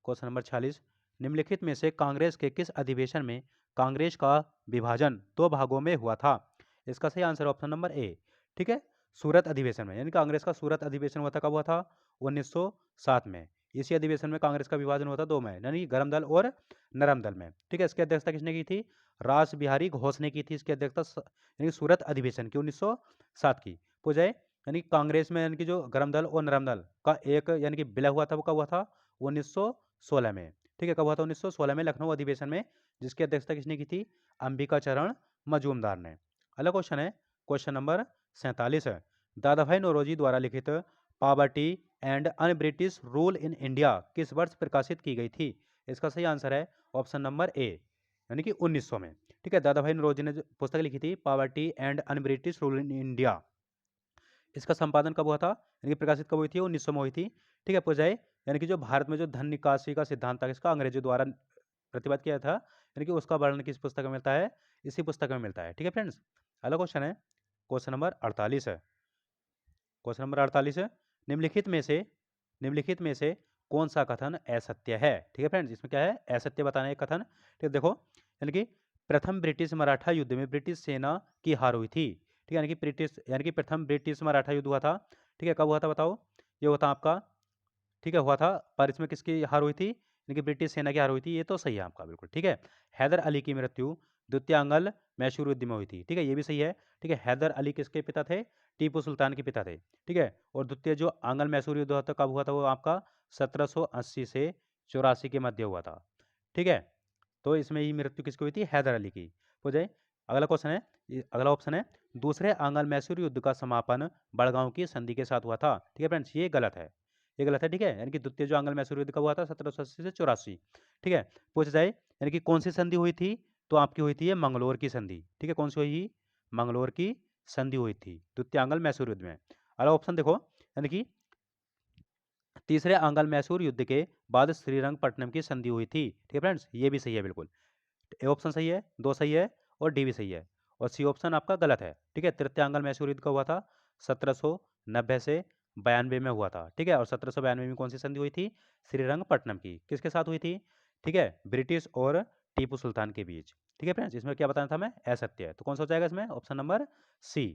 क्वेश्चन नंबर 46, निम्नलिखित में से कांग्रेस के किस अधिवेशन में कांग्रेस का विभाजन दो भागों में हुआ था? इसका सही आंसर ऑप्शन नंबर ए। ठीक है, सूरत अधिवेशन में, यानी कांग्रेस का सूरत अधिवेशन हुआ था, कब हुआ था? 1907 में। इसी अधिवेशन में कांग्रेस का विभाजन हुआ था दो में, यानी गर्म दल और नरम दल में। ठीक है, इसकी अध्यक्षता किसने की थी? रास बिहारी घोष ने की थी इसकी अध्यक्षता, यानी सूरत अधिवेशन की 1907 की। पूछा यानी कांग्रेस में यानी कि जो गर्म दल और नरम दल का एक यानी कि विलय हुआ था, वो कब हुआ था? 1916 में। ठीक है, कब हुआ था? 1916 में लखनऊ अधिवेशन में, जिसकी अध्यक्षता किसने की थी? अंबिका चरण मजूमदार ने। अगला क्वेश्चन है क्वेश्चन नंबर 47 है, दादा भाई नौरोजी द्वारा लिखित poverty and un British rule in India किस वर्ष प्रकाशित की गई थी? इसका सही आंसर है ऑप्शन नंबर ए, यानी कि 1900 में। ठीक है, दादा भाई नौरोजी ने जो पुस्तक लिखी थी poverty and un British rule in India, इसका संपादन कब हुआ था? यानी कि प्रकाशित कब हुई थी? 1900 में हुई थी। ठीक है, पूछा जाए यानी कि जो भारत में जो धन निकासी का सिद्धांत था, इसका अंग्रेजों द्वारा प्रतिबद्ध किया था, यानी कि उसका वर्णन किस पुस्तक में मिलता है? इसी पुस्तक में मिलता है। ठीक है फ्रेंड्स, अगला क्वेश्चन है क्वेश्चन नंबर 48 है। क्वेश्चन नंबर 48 है, निम्नलिखित में से कौन सा कथन असत्य है? ठीक है फ्रेंड्स, इसमें क्या है? असत्य बताना है कथन। ठीक है, देखो यानी कि प्रथम ब्रिटिश मराठा युद्ध में ब्रिटिश सेना की हार हुई थी। ठीक है, यानी कि प्रथम ब्रिटिश मराठा युद्ध हुआ था। ठीक है, कब हुआ था बताओ? ये हुआ था आपका, ठीक है, हुआ था, पर इसमें किसकी हार हुई थी? यानी कि ब्रिटिश सेना की हार हुई थी। ये तो सही है आपका बिल्कुल। ठीक है, हैदर अली की मृत्यु द्वितीय आंग्ल मैसूर युद्ध में हुई थी। ठीक है, ये भी सही है। ठीक है, हैदर अली किसके पिता थे? टीपू सुल्तान के पिता थे। ठीक है, और द्वितीय जो आंग्ल मैसूर युद्ध हुआ था कब हुआ था? वो आपका 1780 से 84 के मध्य हुआ था। ठीक है, तो इसमें ही मृत्यु किसकी हुई थी? हैदर अली की। हो जाए अगला क्वेश्चन है, अगला ऑप्शन है, दूसरे आंग्ल मैसूर युद्ध का समापन बड़गांव की संधि के साथ हुआ था। ठीक है फ्रेंड्स, ये गलत है, ये गलत है। ठीक है, यानी कि द्वितीय जो आंग्ल मैसूर युद्ध कब हुआ था? 1780 से 84। ठीक है, पूछ जाए यानी कि कौन सी संधि हुई थी? तो आपकी हुई थी ये मंगलोर की संधि। ठीक है, कौन सी हुई? मंगलोर की संधि हुई थी द्वितीय आंग्ल मैसूर युद्ध में। अगला ऑप्शन देखो, यानी कि तीसरे आंग्ल मैसूर युद्ध के बाद श्रीरंगपट्टनम की संधि हुई थी। ठीक है फ्रेंड्स, ये भी सही है बिल्कुल। ए ऑप्शन सही है, दो सही है और डी भी सही है, और सी ऑप्शन आपका गलत है। ठीक है, तृतीय आंग्ल मैसूर युद्ध का हुआ था 1790 से 92 में हुआ था। ठीक है, और 1792 में कौन सी संधि हुई थी? श्रीरंगपट्टनम की। किसके साथ हुई थी? ठीक है, ब्रिटिश और टीपू सुल्तान के बीच। ठीक है फ्रेंड्स, इसमें क्या बताना था मैं? असत्य है, तो कौन सा हो जाएगा इसमें? Option number C.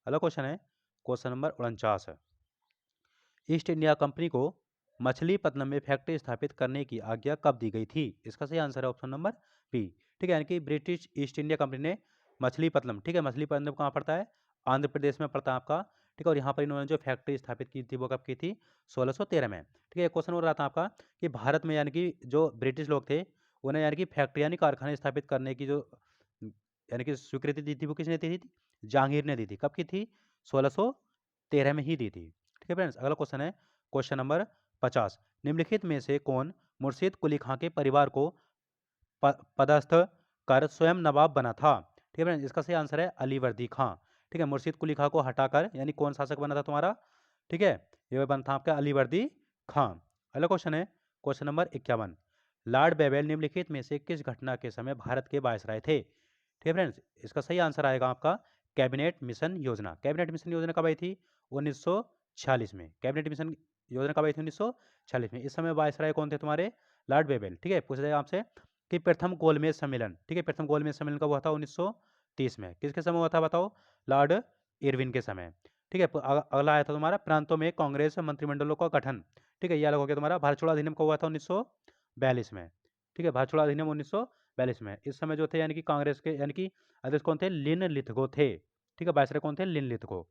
अगला क्वेश्चन है क्वेश्चन नंबर 49 है, ईस्ट इंडिया कंपनी को मछलीपत्तनम में फैक्ट्री स्थापित करने की आज्ञा कब दी गई थी? इसका सही आंसर है ऑप्शन नंबर बी। ठीक है, यानी कि ब्रिटिश ईस्ट इंडिया कंपनी ने मछलीपत्तनम, ठीक है, मछलीपत्तनम कहाँ पड़ता है? आंध्र प्रदेश में पड़ता है आपका। ठीक है। और यहाँ पर इन्होंने जो फैक्ट्री स्थापित की थी वो कब की थी? 1613 में। ठीक है। एक क्वेश्चन हो रहा था आपका कि भारत में यानी कि जो ब्रिटिश लोग थे उन्हें यानी कि फैक्ट्री यानी कारखाने स्थापित करने की जो यानी कि स्वीकृति दी थी वो किसने दी थी? जहांगीर ने दी थी। कब की थी? 1613 में ही दी थी। ठीक है फ्रेंड्स। अगला क्वेश्चन है क्वेश्चन नंबर 50। निम्नलिखित में से कौन मुर्शीद कुली खां के परिवार को पदस्थ कर स्वयं नवाब बना था? ठीक है फ्रेंड्स। इसका सही आंसर है अलीवर्दी खां। ठीक है। मुर्शीद कुली खां को हटाकर यानी कौन शासक बना था तुम्हारा? ठीक है। ये बना था आपका अलीवर्दी खां। अगला क्वेश्चन है क्वेश्चन नंबर 51। लॉर्ड बेवेल निम्नलिखित में से किस घटना के समय भारत के वायसराय थे? ठीक है फ्रेंड्स। इसका सही आंसर आएगा आपका कैबिनेट मिशन योजना। कैबिनेट मिशन योजना कब आई थी? 1946 में। कैबिनेट मिशन योजना कब आई थी? 1946 में। इस समय वायसराय कौन थे तुम्हारे? Lord Wavell. ठीक है। पूछा जाएगा आपसे कि प्रथम गोलमेज सम्मेलन, ठीक है, प्रथम गोलमेज सम्मेलन कब हुआ था? 1930 में। किसके समय हुआ था बताओ? लॉर्ड इरविन के समय। ठीक है। अगला आया था तुम्हारा प्रांतों में कांग्रेस मंत्रिमंडलों का गठन। ठीक है। ये अलग हो गया तुम्हारा। भारत छोड़ो अधिनियम कब हुआ था? 1942 में। ठीक है। भारत छोड़ो अधिनियम 1942 में। इस समय जो थे यानी कि कांग्रेस के यानी कि अध्यक्ष कौन थे? लिन लिथगो थे। ठीक है। वायसराय कौन थे? लिन लिथगो।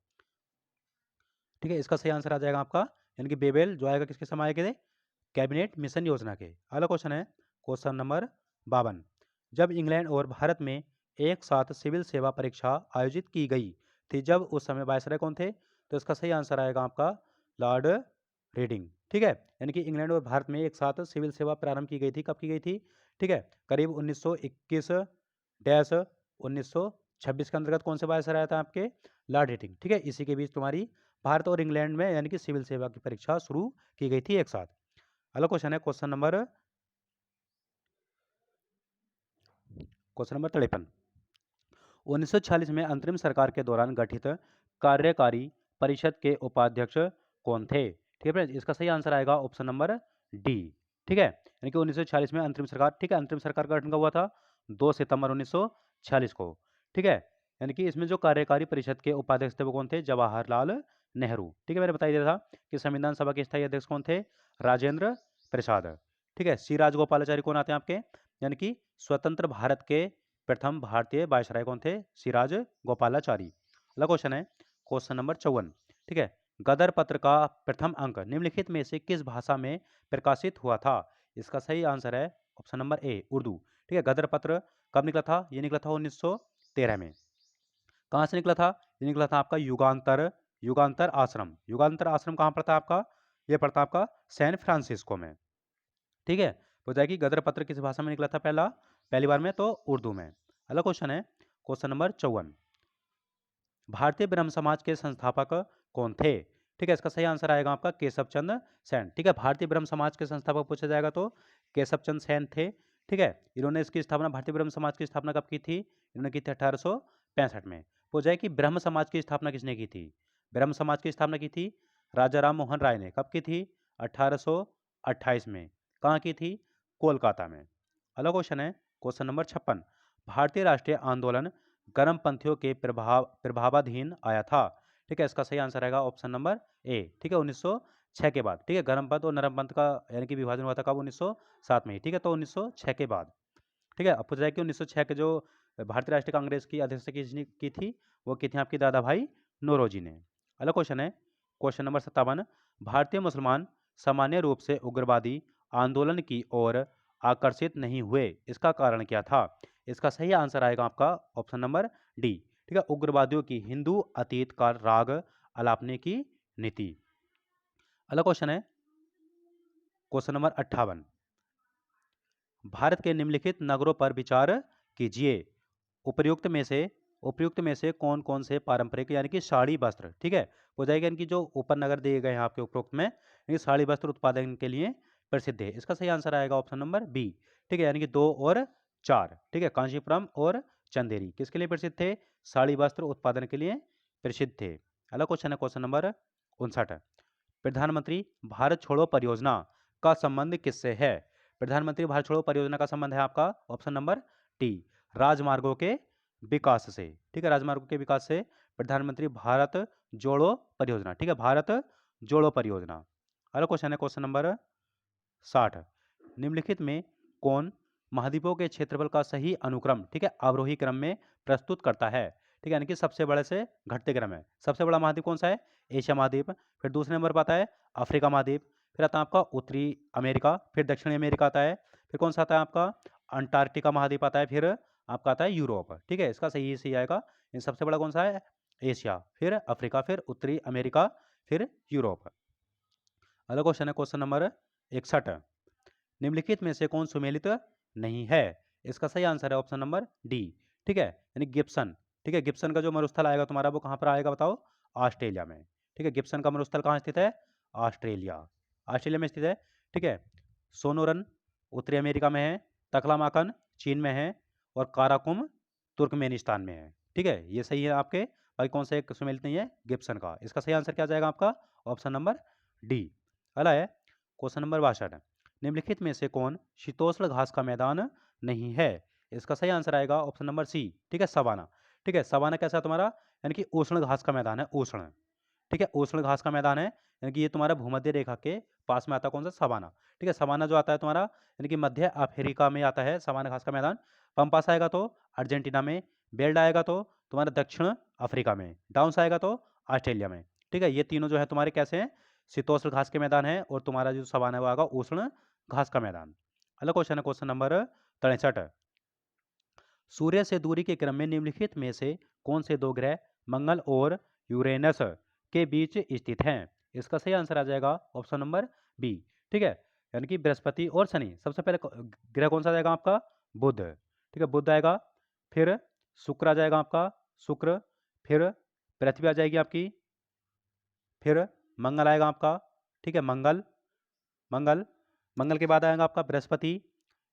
ठीक है। इसका सही आंसर आ जाएगा आपका यानी कि बेवेल जो आएगा किसके समय आए थे? कैबिनेट मिशन योजना के। अगला क्वेश्चन है क्वेश्चन नंबर 52। जब इंग्लैंड और भारत में एक साथ सिविल सेवा परीक्षा आयोजित की गई थी, जब उस समय वायसराय कौन थे? तो इसका सही आंसर आएगा आपका लॉर्ड रीडिंग। ठीक है। यानी कि इंग्लैंड और भारत में एक साथ सिविल सेवा प्रारंभ की गई थी। कब की गई थी? ठीक है। करीब 1921-1926 के अंतर्गत कौन से वायसराय था आपके? Lord reading. ठीक है। इसी के बीच तुम्हारी भारत और इंग्लैंड में यानी कि सिविल सेवा की परीक्षा शुरू की गई थी एक साथ। अगला क्वेश्चन है क्वेश्चन नंबर 53। 1946 में अंतरिम सरकार के दौरान गठित कार्यकारी परिषद के उपाध्यक्ष कौन थे? ठीक है फ्रेंड्स। इसका सही आंसर आएगा ऑप्शन नंबर डी। ठीक है। यानी कि 1946 में अंतरिम सरकार, ठीक है, अंतरिम सरकार का गठन कब हुआ था? 2 सितंबर 1946 को। ठीक है। यानी कि इसमें जो कार्यकारी परिषद के उपाध्यक्ष थे वो कौन थे? जवाहरलाल नेहरू। ठीक है। मैंने बता दिया था कि संविधान सभा के स्थायी अध्यक्ष कौन थे? राजेंद्र प्रसाद। ठीक है। सी राजगोपालाचारी कौन आते हैं आपके? यानी कि स्वतंत्र भारत के प्रथम भारतीय वायसराय कौन थे? सिराज गोपालाचारी। अगला क्वेश्चन है क्वेश्चन नंबर 54। ठीक है। गदर पत्र का प्रथम अंक निम्नलिखित में से किस भाषा में प्रकाशित हुआ था? इसका सही आंसर है ऑप्शन नंबर ए, उर्दू। ठीक है। गदर पत्र कब निकला था? ये निकला था 1913 में। कहाँ से निकला था? ये निकला था आपका युगांतर युगांतर आश्रम। युगांतर आश्रम कहाँ पर था आपका? ये पड़ता आपका सैन फ्रांसिस्को में। ठीक है। हो जाएगी गदर पत्र किस भाषा में निकला था पहली बार में? तो उर्दू में। अगला क्वेश्चन है क्वेश्चन नंबर 54। भारतीय ब्रह्म समाज के संस्थापक कौन थे? ठीक है। इसका सही आंसर आएगा आपका केशव चंद्र सेन। ठीक है। भारतीय ब्रह्म समाज के संस्थापक पूछा जाएगा तो केशव चंद्र सेन थे। ठीक है। इन्होंने इसकी स्थापना, भारतीय ब्रह्म समाज की स्थापना कब की थी? इन्होंने की थी 1865 में। हो जाए कि ब्रह्म समाज की स्थापना किसने की थी? ब्रह्म समाज की स्थापना की थी राजा राम मोहन राय ने। कब की थी? 1828 में। कहाँ की थी? कोलकाता में। अगला क्वेश्चन है क्वेश्चन नंबर 56। भारतीय राष्ट्रीय आंदोलन गर्मपंथियों के प्रभावाधीन आया था। ठीक है। इसका सही आंसर आएगा ऑप्शन नंबर ए। ठीक है। 1906 के बाद। ठीक है। गर्मपंथ और नरमपंथ का यानी कि विभाजन हुआ था कब? 1907 में। ठीक है। तो 1906 के बाद। ठीक है। अब पूछा जाए कि 1906 के जो भारतीय राष्ट्रीय कांग्रेस की अध्यक्षता किसने की थी? वो की थी आपकी दादा भाई नौरोजी ने। अगला क्वेश्चन है क्वेश्चन नंबर 57। भारतीय मुसलमान सामान्य रूप से उग्रवादी आंदोलन की ओर आकर्षित नहीं हुए, इसका कारण क्या था? इसका सही आंसर आएगा आपका ऑप्शन नंबर डी। ठीक है। उग्रवादियों की हिंदू अतीत का राग अलापने की नीति। अगला क्वेश्चन है क्वेश्चन नंबर 58। भारत के निम्नलिखित नगरों पर विचार कीजिए। उपयुक्त में से कौन कौन से पारंपरिक यानी कि साड़ी वस्त्र, ठीक है, हो जाएगा इनकी जो ऊपर नगर दिए गए हैं आपके उपरोक्त में, ये साड़ी वस्त्र उत्पादन के लिए प्रसिद्ध है। इसका सही आंसर आएगा ऑप्शन नंबर बी। ठीक है। यानी कि 2 और 4। ठीक है। कांचीपुरम और चंदेरी किसके लिए प्रसिद्ध थे? साड़ी वस्त्र उत्पादन के लिए प्रसिद्ध थे। अगला क्वेश्चन है क्वेश्चन नंबर 59। प्रधानमंत्री भारत छोड़ो परियोजना का संबंध किससे है? प्रधानमंत्री भारत छोड़ो परियोजना का संबंध है आपका ऑप्शन नंबर टी, राजमार्गों के विकास से। ठीक है। राजमार्गों के विकास से प्रधानमंत्री भारत जोड़ो परियोजना। ठीक है। भारत जोड़ो परियोजना। अगला क्वेश्चन है क्वेश्चन नंबर 60। निम्नलिखित में कौन महाद्वीपों के क्षेत्रफल का सही अनुक्रम, ठीक है, अवरोही क्रम में प्रस्तुत करता है? ठीक है, यानी कि सबसे बड़े से घटते क्रम में सबसे बड़ा महाद्वीप कौन सा है? एशिया महाद्वीप। फिर दूसरे नंबर पर आता है अफ्रीका महाद्वीप। फिर आता है आपका उत्तरी अमेरिका। फिर दक्षिणी अमेरिका आता है। फिर कौन सा आता है आपका? अंटार्कटिका महाद्वीप आता है। फिर आपका आता है यूरोप। ठीक है, इसका सही आएगा। इन सबसे बड़ा कौन सा है? एशिया, फिर अफ्रीका, फिर उत्तरी अमेरिका, फिर यूरोप। अगला क्वेश्चन है क्वेश्चन नंबर 61। निम्नलिखित में से कौन सुमेलित नहीं है? इसका सही आंसर है ऑप्शन नंबर डी। ठीक है, यानी गिब्सन। ठीक है, गिब्सन का जो मरुस्थल आएगा तुम्हारा वो कहाँ पर आएगा बताओ? ऑस्ट्रेलिया में। ठीक है, गिब्सन का मरुस्थल कहाँ स्थित है? ऑस्ट्रेलिया। ऑस्ट्रेलिया में स्थित है। ठीक है, सोनोरन उत्तरी अमेरिका में है। तकलामाकन चीन में है। और काराकुम तुर्कमेनिस्तान में है। ठीक है, ये सही है आपके। भाई कौन सा एक सुमेलित नहीं है? गिब्सन का। इसका सही आंसर क्या जाएगा आपका? Option number D. अगला है क्वेश्चन नंबर 62। निम्नलिखित में से कौन शीतोष्ण घास का मैदान नहीं है? इसका सही आंसर आएगा ऑप्शन नंबर सी। ठीक है, सवाना। ठीक है, सवाना कैसा है तुम्हारा? यानी कि उष्ण घास का मैदान है, उष्ण। ठीक है, उष्ण घास का मैदान है, यानी कि ये तुम्हारा भूमध्य रेखा के पास में आता है कौन सा? सवाना। ठीक है, सवाना जो आता है तुम्हारा यानी कि मध्य अफ्रीका में आता है सवाना घास का मैदान। पंपास आएगा तो अर्जेंटीना में। बेल्ट आएगा तो तुम्हारा दक्षिण अफ्रीका में। डाउन्स आएगा तो ऑस्ट्रेलिया में। ठीक है, ये तीनों जो है तुम्हारे कैसे हैं? शीतोष्ण घास के मैदान है। और तुम्हारा जो सवाना है वो आएगा उष्ण घास का मैदान। अगला क्वेश्चन है क्वेश्चन नंबर 63। सूर्य से दूरी के क्रम में निम्नलिखित में से कौन से दो ग्रह मंगल और यूरेनस के बीच स्थित हैं? इसका सही आंसर आ जाएगा ऑप्शन नंबर बी। ठीक है, यानी कि बृहस्पति और शनि। सबसे पहले ग्रह कौन सा जाएगा आपका? बुध। ठीक है, बुध आएगा। फिर शुक्र आ जाएगा आपका, शुक्र। फिर पृथ्वी आ जाएगी आपकी। फिर मंगल आएगा आपका। ठीक है, मंगल। मंगल मंगल के बाद आएगा आपका बृहस्पति।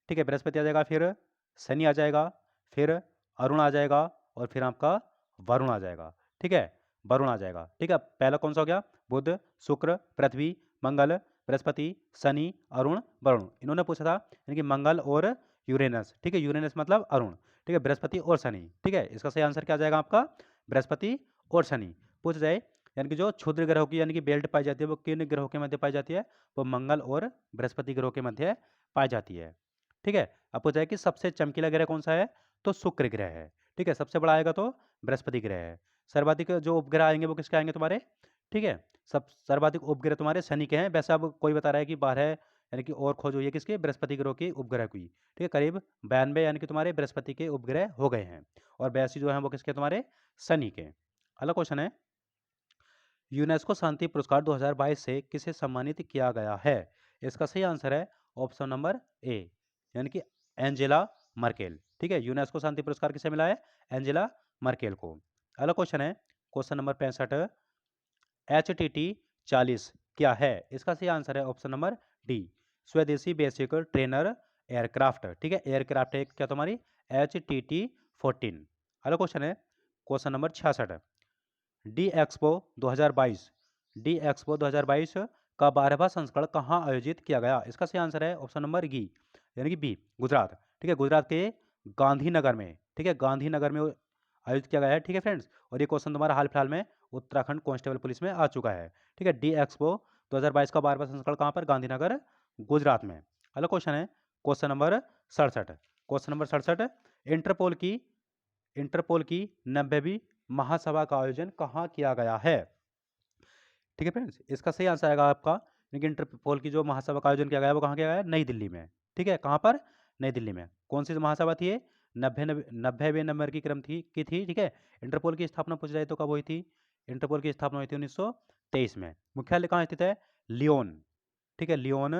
ठीक है, बृहस्पति आ जाएगा। फिर शनि आ जाएगा। फिर अरुण आ जाएगा। और फिर आपका वरुण आ जाएगा। ठीक है, वरुण आ जाएगा। ठीक है, पहला कौन सा हो गया? बुध, शुक्र, पृथ्वी, मंगल, बृहस्पति, शनि, अरुण, वरुण। इन्होंने पूछा था यानी कि मंगल और यूरेनस। ठीक है, यूरेनस मतलब अरुण। ठीक है, बृहस्पति और शनि। ठीक है, इसका सही आंसर क्या आ जाएगा आपका? बृहस्पति और शनि। पूछ जाए यानी कि जो क्षुद्र ग्रहों की यानी कि बेल्ट पाई जाती है वो किन ग्रहों के मध्य पाई जाती है? वो मंगल और बृहस्पति ग्रहों के मध्य पाई जाती है। ठीक है, अब पूछा है कि सबसे चमकीला ग्रह कौन सा है? तो शुक्र ग्रह है। ठीक है, सबसे बड़ा आएगा तो बृहस्पति ग्रह है। सर्वाधिक जो उपग्रह आएंगे वो किसके आएंगे तुम्हारे? ठीक है, सब सर्वाधिक उपग्रह तुम्हारे शनि के हैं। वैसे अब कोई बता रहा है कि 12 यानी कि और खोज हुई है किसके? बृहस्पति ग्रह की उपग्रह की। ठीक है, करीब 92 यानी कि तुम्हारे बृहस्पति के उपग्रह हो गए हैं। और 82 जो है वो किसके? तुम्हारे शनि के। अगला क्वेश्चन है यूनेस्को शांति पुरस्कार 2022 से किसे सम्मानित किया गया है? इसका सही आंसर है ऑप्शन नंबर ए, यानी कि एंजेला मर्केल। ठीक है, यूनेस्को शांति पुरस्कार किसे मिला है? एंजेला मर्केल को। अगला क्वेश्चन है क्वेश्चन नंबर 65। HTT-40 क्या है? इसका सही आंसर है ऑप्शन नंबर डी, स्वदेशी बेसिक ट्रेनर एयरक्राफ्ट। ठीक है, एयरक्राफ्ट है क्या तुम्हारी? HTT-14। अगला क्वेश्चन है question number 66। D expo 2022 D expo 2022 का 12वां संस्करण कहाँ आयोजित किया गया? इसका सही आंसर है ऑप्शन नंबर गी, यानी कि बी, गुजरात। ठीक है, गुजरात के गांधीनगर में। ठीक है, गांधीनगर में आयोजित किया गया है। ठीक है फ्रेंड्स, और ये क्वेश्चन तुम्हारा हाल फिलहाल में उत्तराखंड कांस्टेबल पुलिस में आ चुका है। ठीक है, डी एक्सपो 2022 का 12वां संस्करण कहाँ पर? गांधीनगर, गुजरात में। अगला क्वेश्चन है question number 67। Question number 67। Interpol की 90वीं महासभा का आयोजन कहाँ किया गया है? ठीक है फ्रेंड्स, इसका सही आंसर आएगा आपका यानी इंटरपोल की जो महासभा का आयोजन किया गया है वो कहाँ किया गया है? नई दिल्ली में। ठीक है, कहाँ पर? नई दिल्ली में। कौन सी महासभा थी ये? 90वें नंबर की क्रम थी। ठीक है, इंटरपोल की स्थापना पूछ जाए तो कब हुई थी? इंटरपोल की स्थापना हुई थी 1923 में। मुख्यालय कहाँ स्थित है? लियोन। ठीक है, लियोन।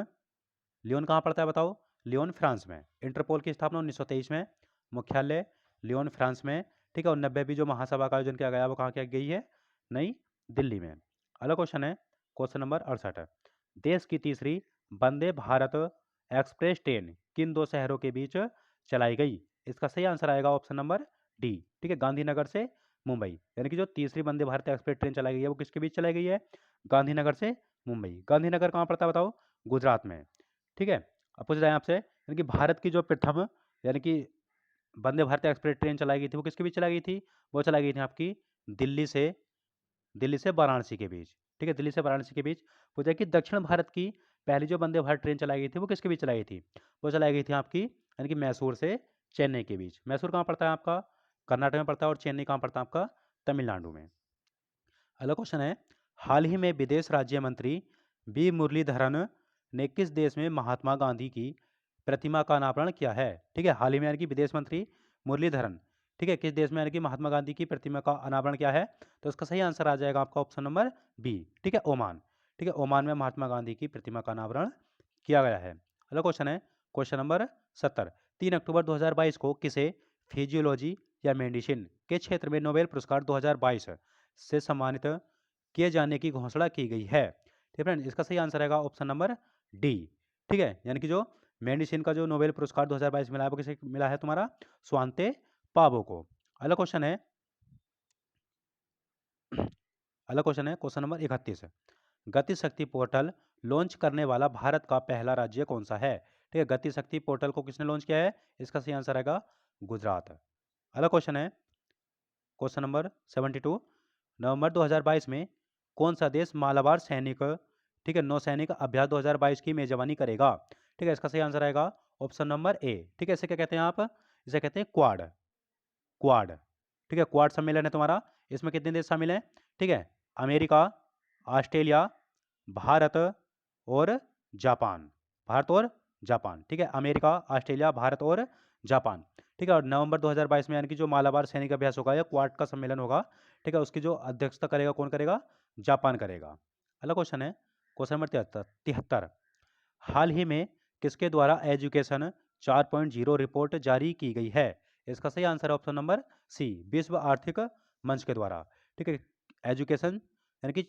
लियोन कहाँ पड़ता है बताओ? लियोन फ्रांस में। इंटरपोल की स्थापना 1923 में, मुख्यालय लियोन फ्रांस में। ठीक है, और 90वीं जो महासभा का आयोजन किया गया वो कहाँ किया गई है? नई दिल्ली में। अगला क्वेश्चन है क्वेश्चन नंबर 68। देश की तीसरी वंदे भारत एक्सप्रेस ट्रेन किन दो शहरों के बीच चलाई गई? इसका सही आंसर आएगा ऑप्शन नंबर डी। ठीक है, गांधीनगर से मुंबई, यानी कि जो तीसरी वंदे भारत एक्सप्रेस ट्रेन चलाई गई है वो किसके बीच चलाई गई है? गांधीनगर से मुंबई। गांधीनगर कहाँ पड़ता है बताओ? गुजरात में। ठीक है, अब पूछ रहे हैं आपसे यानी कि भारत की जो प्रथम यानी कि वंदे भारत एक्सप्रेस ट्रेन चलाई गई थी वो किसके बीच चलाई गई थी? वो चलाई गई थी आपकी दिल्ली से वाराणसी के बीच। ठीक है, दिल्ली से वाराणसी के बीच। पूछा कि दक्षिण भारत की पहली जो वंदे भारत ट्रेन चलाई गई थी वो किसके बीच चलाई गई थी? वो चलाई गई थी आपकी यानी कि मैसूर से चेन्नई के बीच। मैसूर कहाँ पड़ता है आपका? कर्नाटक में पड़ता है, और चेन्नई कहाँ पड़ता है आपका, तमिलनाडु में। अगला क्वेश्चन है, हाल ही में विदेश राज्य मंत्री बी मुरलीधरन ने किस देश में महात्मा गांधी की प्रतिमा का अनावरण किया है? ठीक है, हाल ही में यानी कि विदेश मंत्री मुरलीधरन, ठीक है, किस देश में यानी कि महात्मा गांधी की प्रतिमा का अनावरण किया है? तो इसका सही आंसर आ जाएगा आपका ऑप्शन नंबर बी, ठीक है, ओमान। ठीक है, ओमान में महात्मा गांधी की प्रतिमा का अनावरण किया गया है। अगला क्वेश्चन है क्वेश्चन नंबर 70, 3 अक्टूबर 2022 को किसे फिजियोलॉजी या मेडिसिन के क्षेत्र में नोबेल पुरस्कार 2022 से सम्मानित किए जाने की घोषणा की गई है? ठीक है फ्रेंड, इसका सही आंसर रहेगा ऑप्शन नंबर डी। ठीक है, यानी कि जो मेडिसिन का जो नोबेल पुरस्कार 2022 मिला है वो किसे मिला है? तुम्हारा स्वांते पावो को। अगला क्वेश्चन है क्वेश्चन नंबर 31, गति शक्ति पोर्टल लॉन्च करने वाला भारत का पहला राज्य कौन सा है? ठीक है, गति शक्ति पोर्टल को किसने लॉन्च किया है? इसका सही आंसर आएगा गुजरात। अगला क्वेश्चन है क्वेश्चन नंबर 72, नवंबर 2022 में कौन सा देश मालाबार सैनिक, ठीक है, नौसैनिक अभ्यास 2022 की मेजबानी करेगा? ठीक है, इसका सही आंसर आएगा ऑप्शन नंबर ए। ठीक है, इसे क्या कहते हैं आप? इसे कहते हैं क्वाड। क्वाड, ठीक है, क्वाड सम्मेलन है तुम्हारा। इसमें कितने देश शामिल हैं? ठीक है, अमेरिका, ऑस्ट्रेलिया, भारत और जापान। भारत और जापान, ठीक है, अमेरिका, ऑस्ट्रेलिया, भारत और जापान। ठीक है, और नवंबर 2022 में यानी कि जो मालाबार सैनिक अभ्यास होगा या क्वाड का सम्मेलन होगा, ठीक है, उसकी जो अध्यक्षता करेगा कौन करेगा? जापान करेगा। अगला क्वेश्चन है क्वेश्चन नंबर 73, हाल ही में किसके द्वारा एजुकेशन 4.0 रिपोर्ट जारी की गई है? इसका सही आंसर है ऑप्शन नंबर सी, विश्व आर्थिक मंच के द्वारा। ठीक है, एजुकेशन यानी कि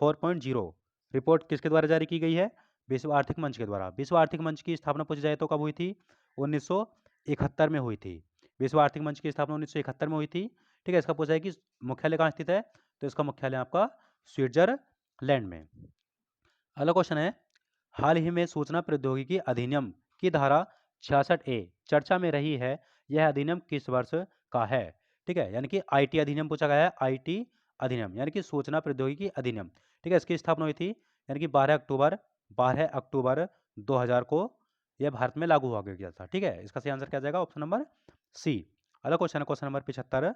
4.0 रिपोर्ट किसके द्वारा जारी की गई है? विश्व आर्थिक मंच के द्वारा। विश्व आर्थिक मंच की स्थापना पूछी जाए तो कब हुई थी? 1971 में हुई थी। विश्व आर्थिक मंच की स्थापना 1971 में हुई थी। ठीक है, इसका पूछा है कि मुख्यालय कहाँ स्थित है? तो इसका मुख्यालय आपका स्विट्जरलैंड में। अगला क्वेश्चन है, हाल ही में सूचना प्रौद्योगिकी अधिनियम की धारा 66A चर्चा में रही है, यह अधिनियम किस वर्ष का है? ठीक है, यानी कि आईटी अधिनियम पूछा गया है, आईटी अधिनियम यानी कि सूचना प्रौद्योगिकी अधिनियम। ठीक है, इसकी स्थापना हुई थी यानी कि 12 अक्टूबर 2000 को यह भारत में लागू हो गया था। ठीक है, इसका सही आंसर क्या जाएगा? Option number C. अगला क्वेश्चन है क्वेश्चन नंबर 75,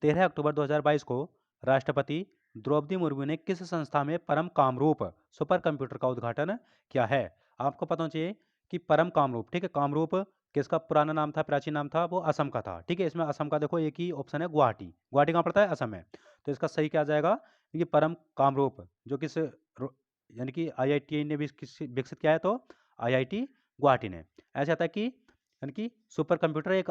13 अक्टूबर 2022 को राष्ट्रपति द्रौपदी मुर्मू ने किस संस्था में परम कामरूप सुपर कंप्यूटर का उद्घाटन किया है? आपको पता होना चाहिए कि परम कामरूप, ठीक है, कामरूप किसका पुराना नाम था, प्राचीन नाम था? वो असम का था। ठीक है, इसमें असम का देखो एक ही ऑप्शन है, गुवाहाटी। गुवाहाटी कहाँ पड़ता है? असम में। तो इसका सही क्या जाएगा? ये परम कामरूप जो किस यानी कि आईआईटी ने भी विकसित किया है, तो आईआईटी गुवाहाटी ने। ऐसा आता है कि यानी कि सुपर कंप्यूटर एक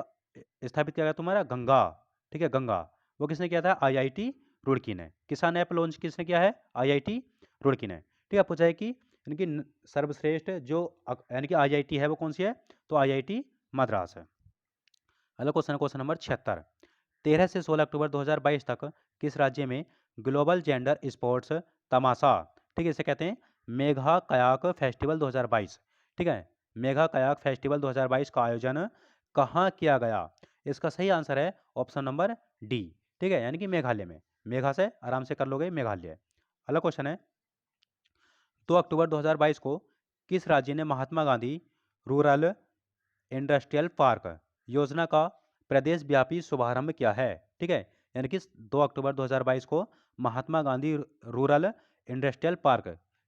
स्थापित किया गया तुम्हारा गंगा, ठीक है, गंगा, वो किसने किया था? आईआईटी रुड़की ने। किसान ऐप लॉन्च किसने किया है? आईआईटी रुड़की ने। ठीक है, पूछा है कि यानी कि सर्वश्रेष्ठ जो यानी कि आईआईटी है वो कौन सी है? तो आईआईटी मद्रास है। अगला क्वेश्चन है क्वेश्चन नंबर 76, 13 से 16 अक्टूबर 2022 तक किस राज्य में ग्लोबल जेंडर स्पोर्ट्स तमाशा, ठीक है, इसे कहते हैं मेघा कयाक फेस्टिवल 2022, ठीक है, मेघा कयाक फेस्टिवल 2022 का आयोजन कहाँ किया गया? इसका सही आंसर है ऑप्शन नंबर डी। ठीक है, यानी कि मेघालय में। मेघा से आराम से कर लोगे, मेघालय। अगला क्वेश्चन है 2 अक्टूबर 2022 को किस राज्य ने Mahatma Gandhi rural industrial park योजना का प्रदेश व्यापी शुभारंभ किया है? ठीक है, यानी कि 2 अक्टूबर 2022 को Mahatma Gandhi rural industrial park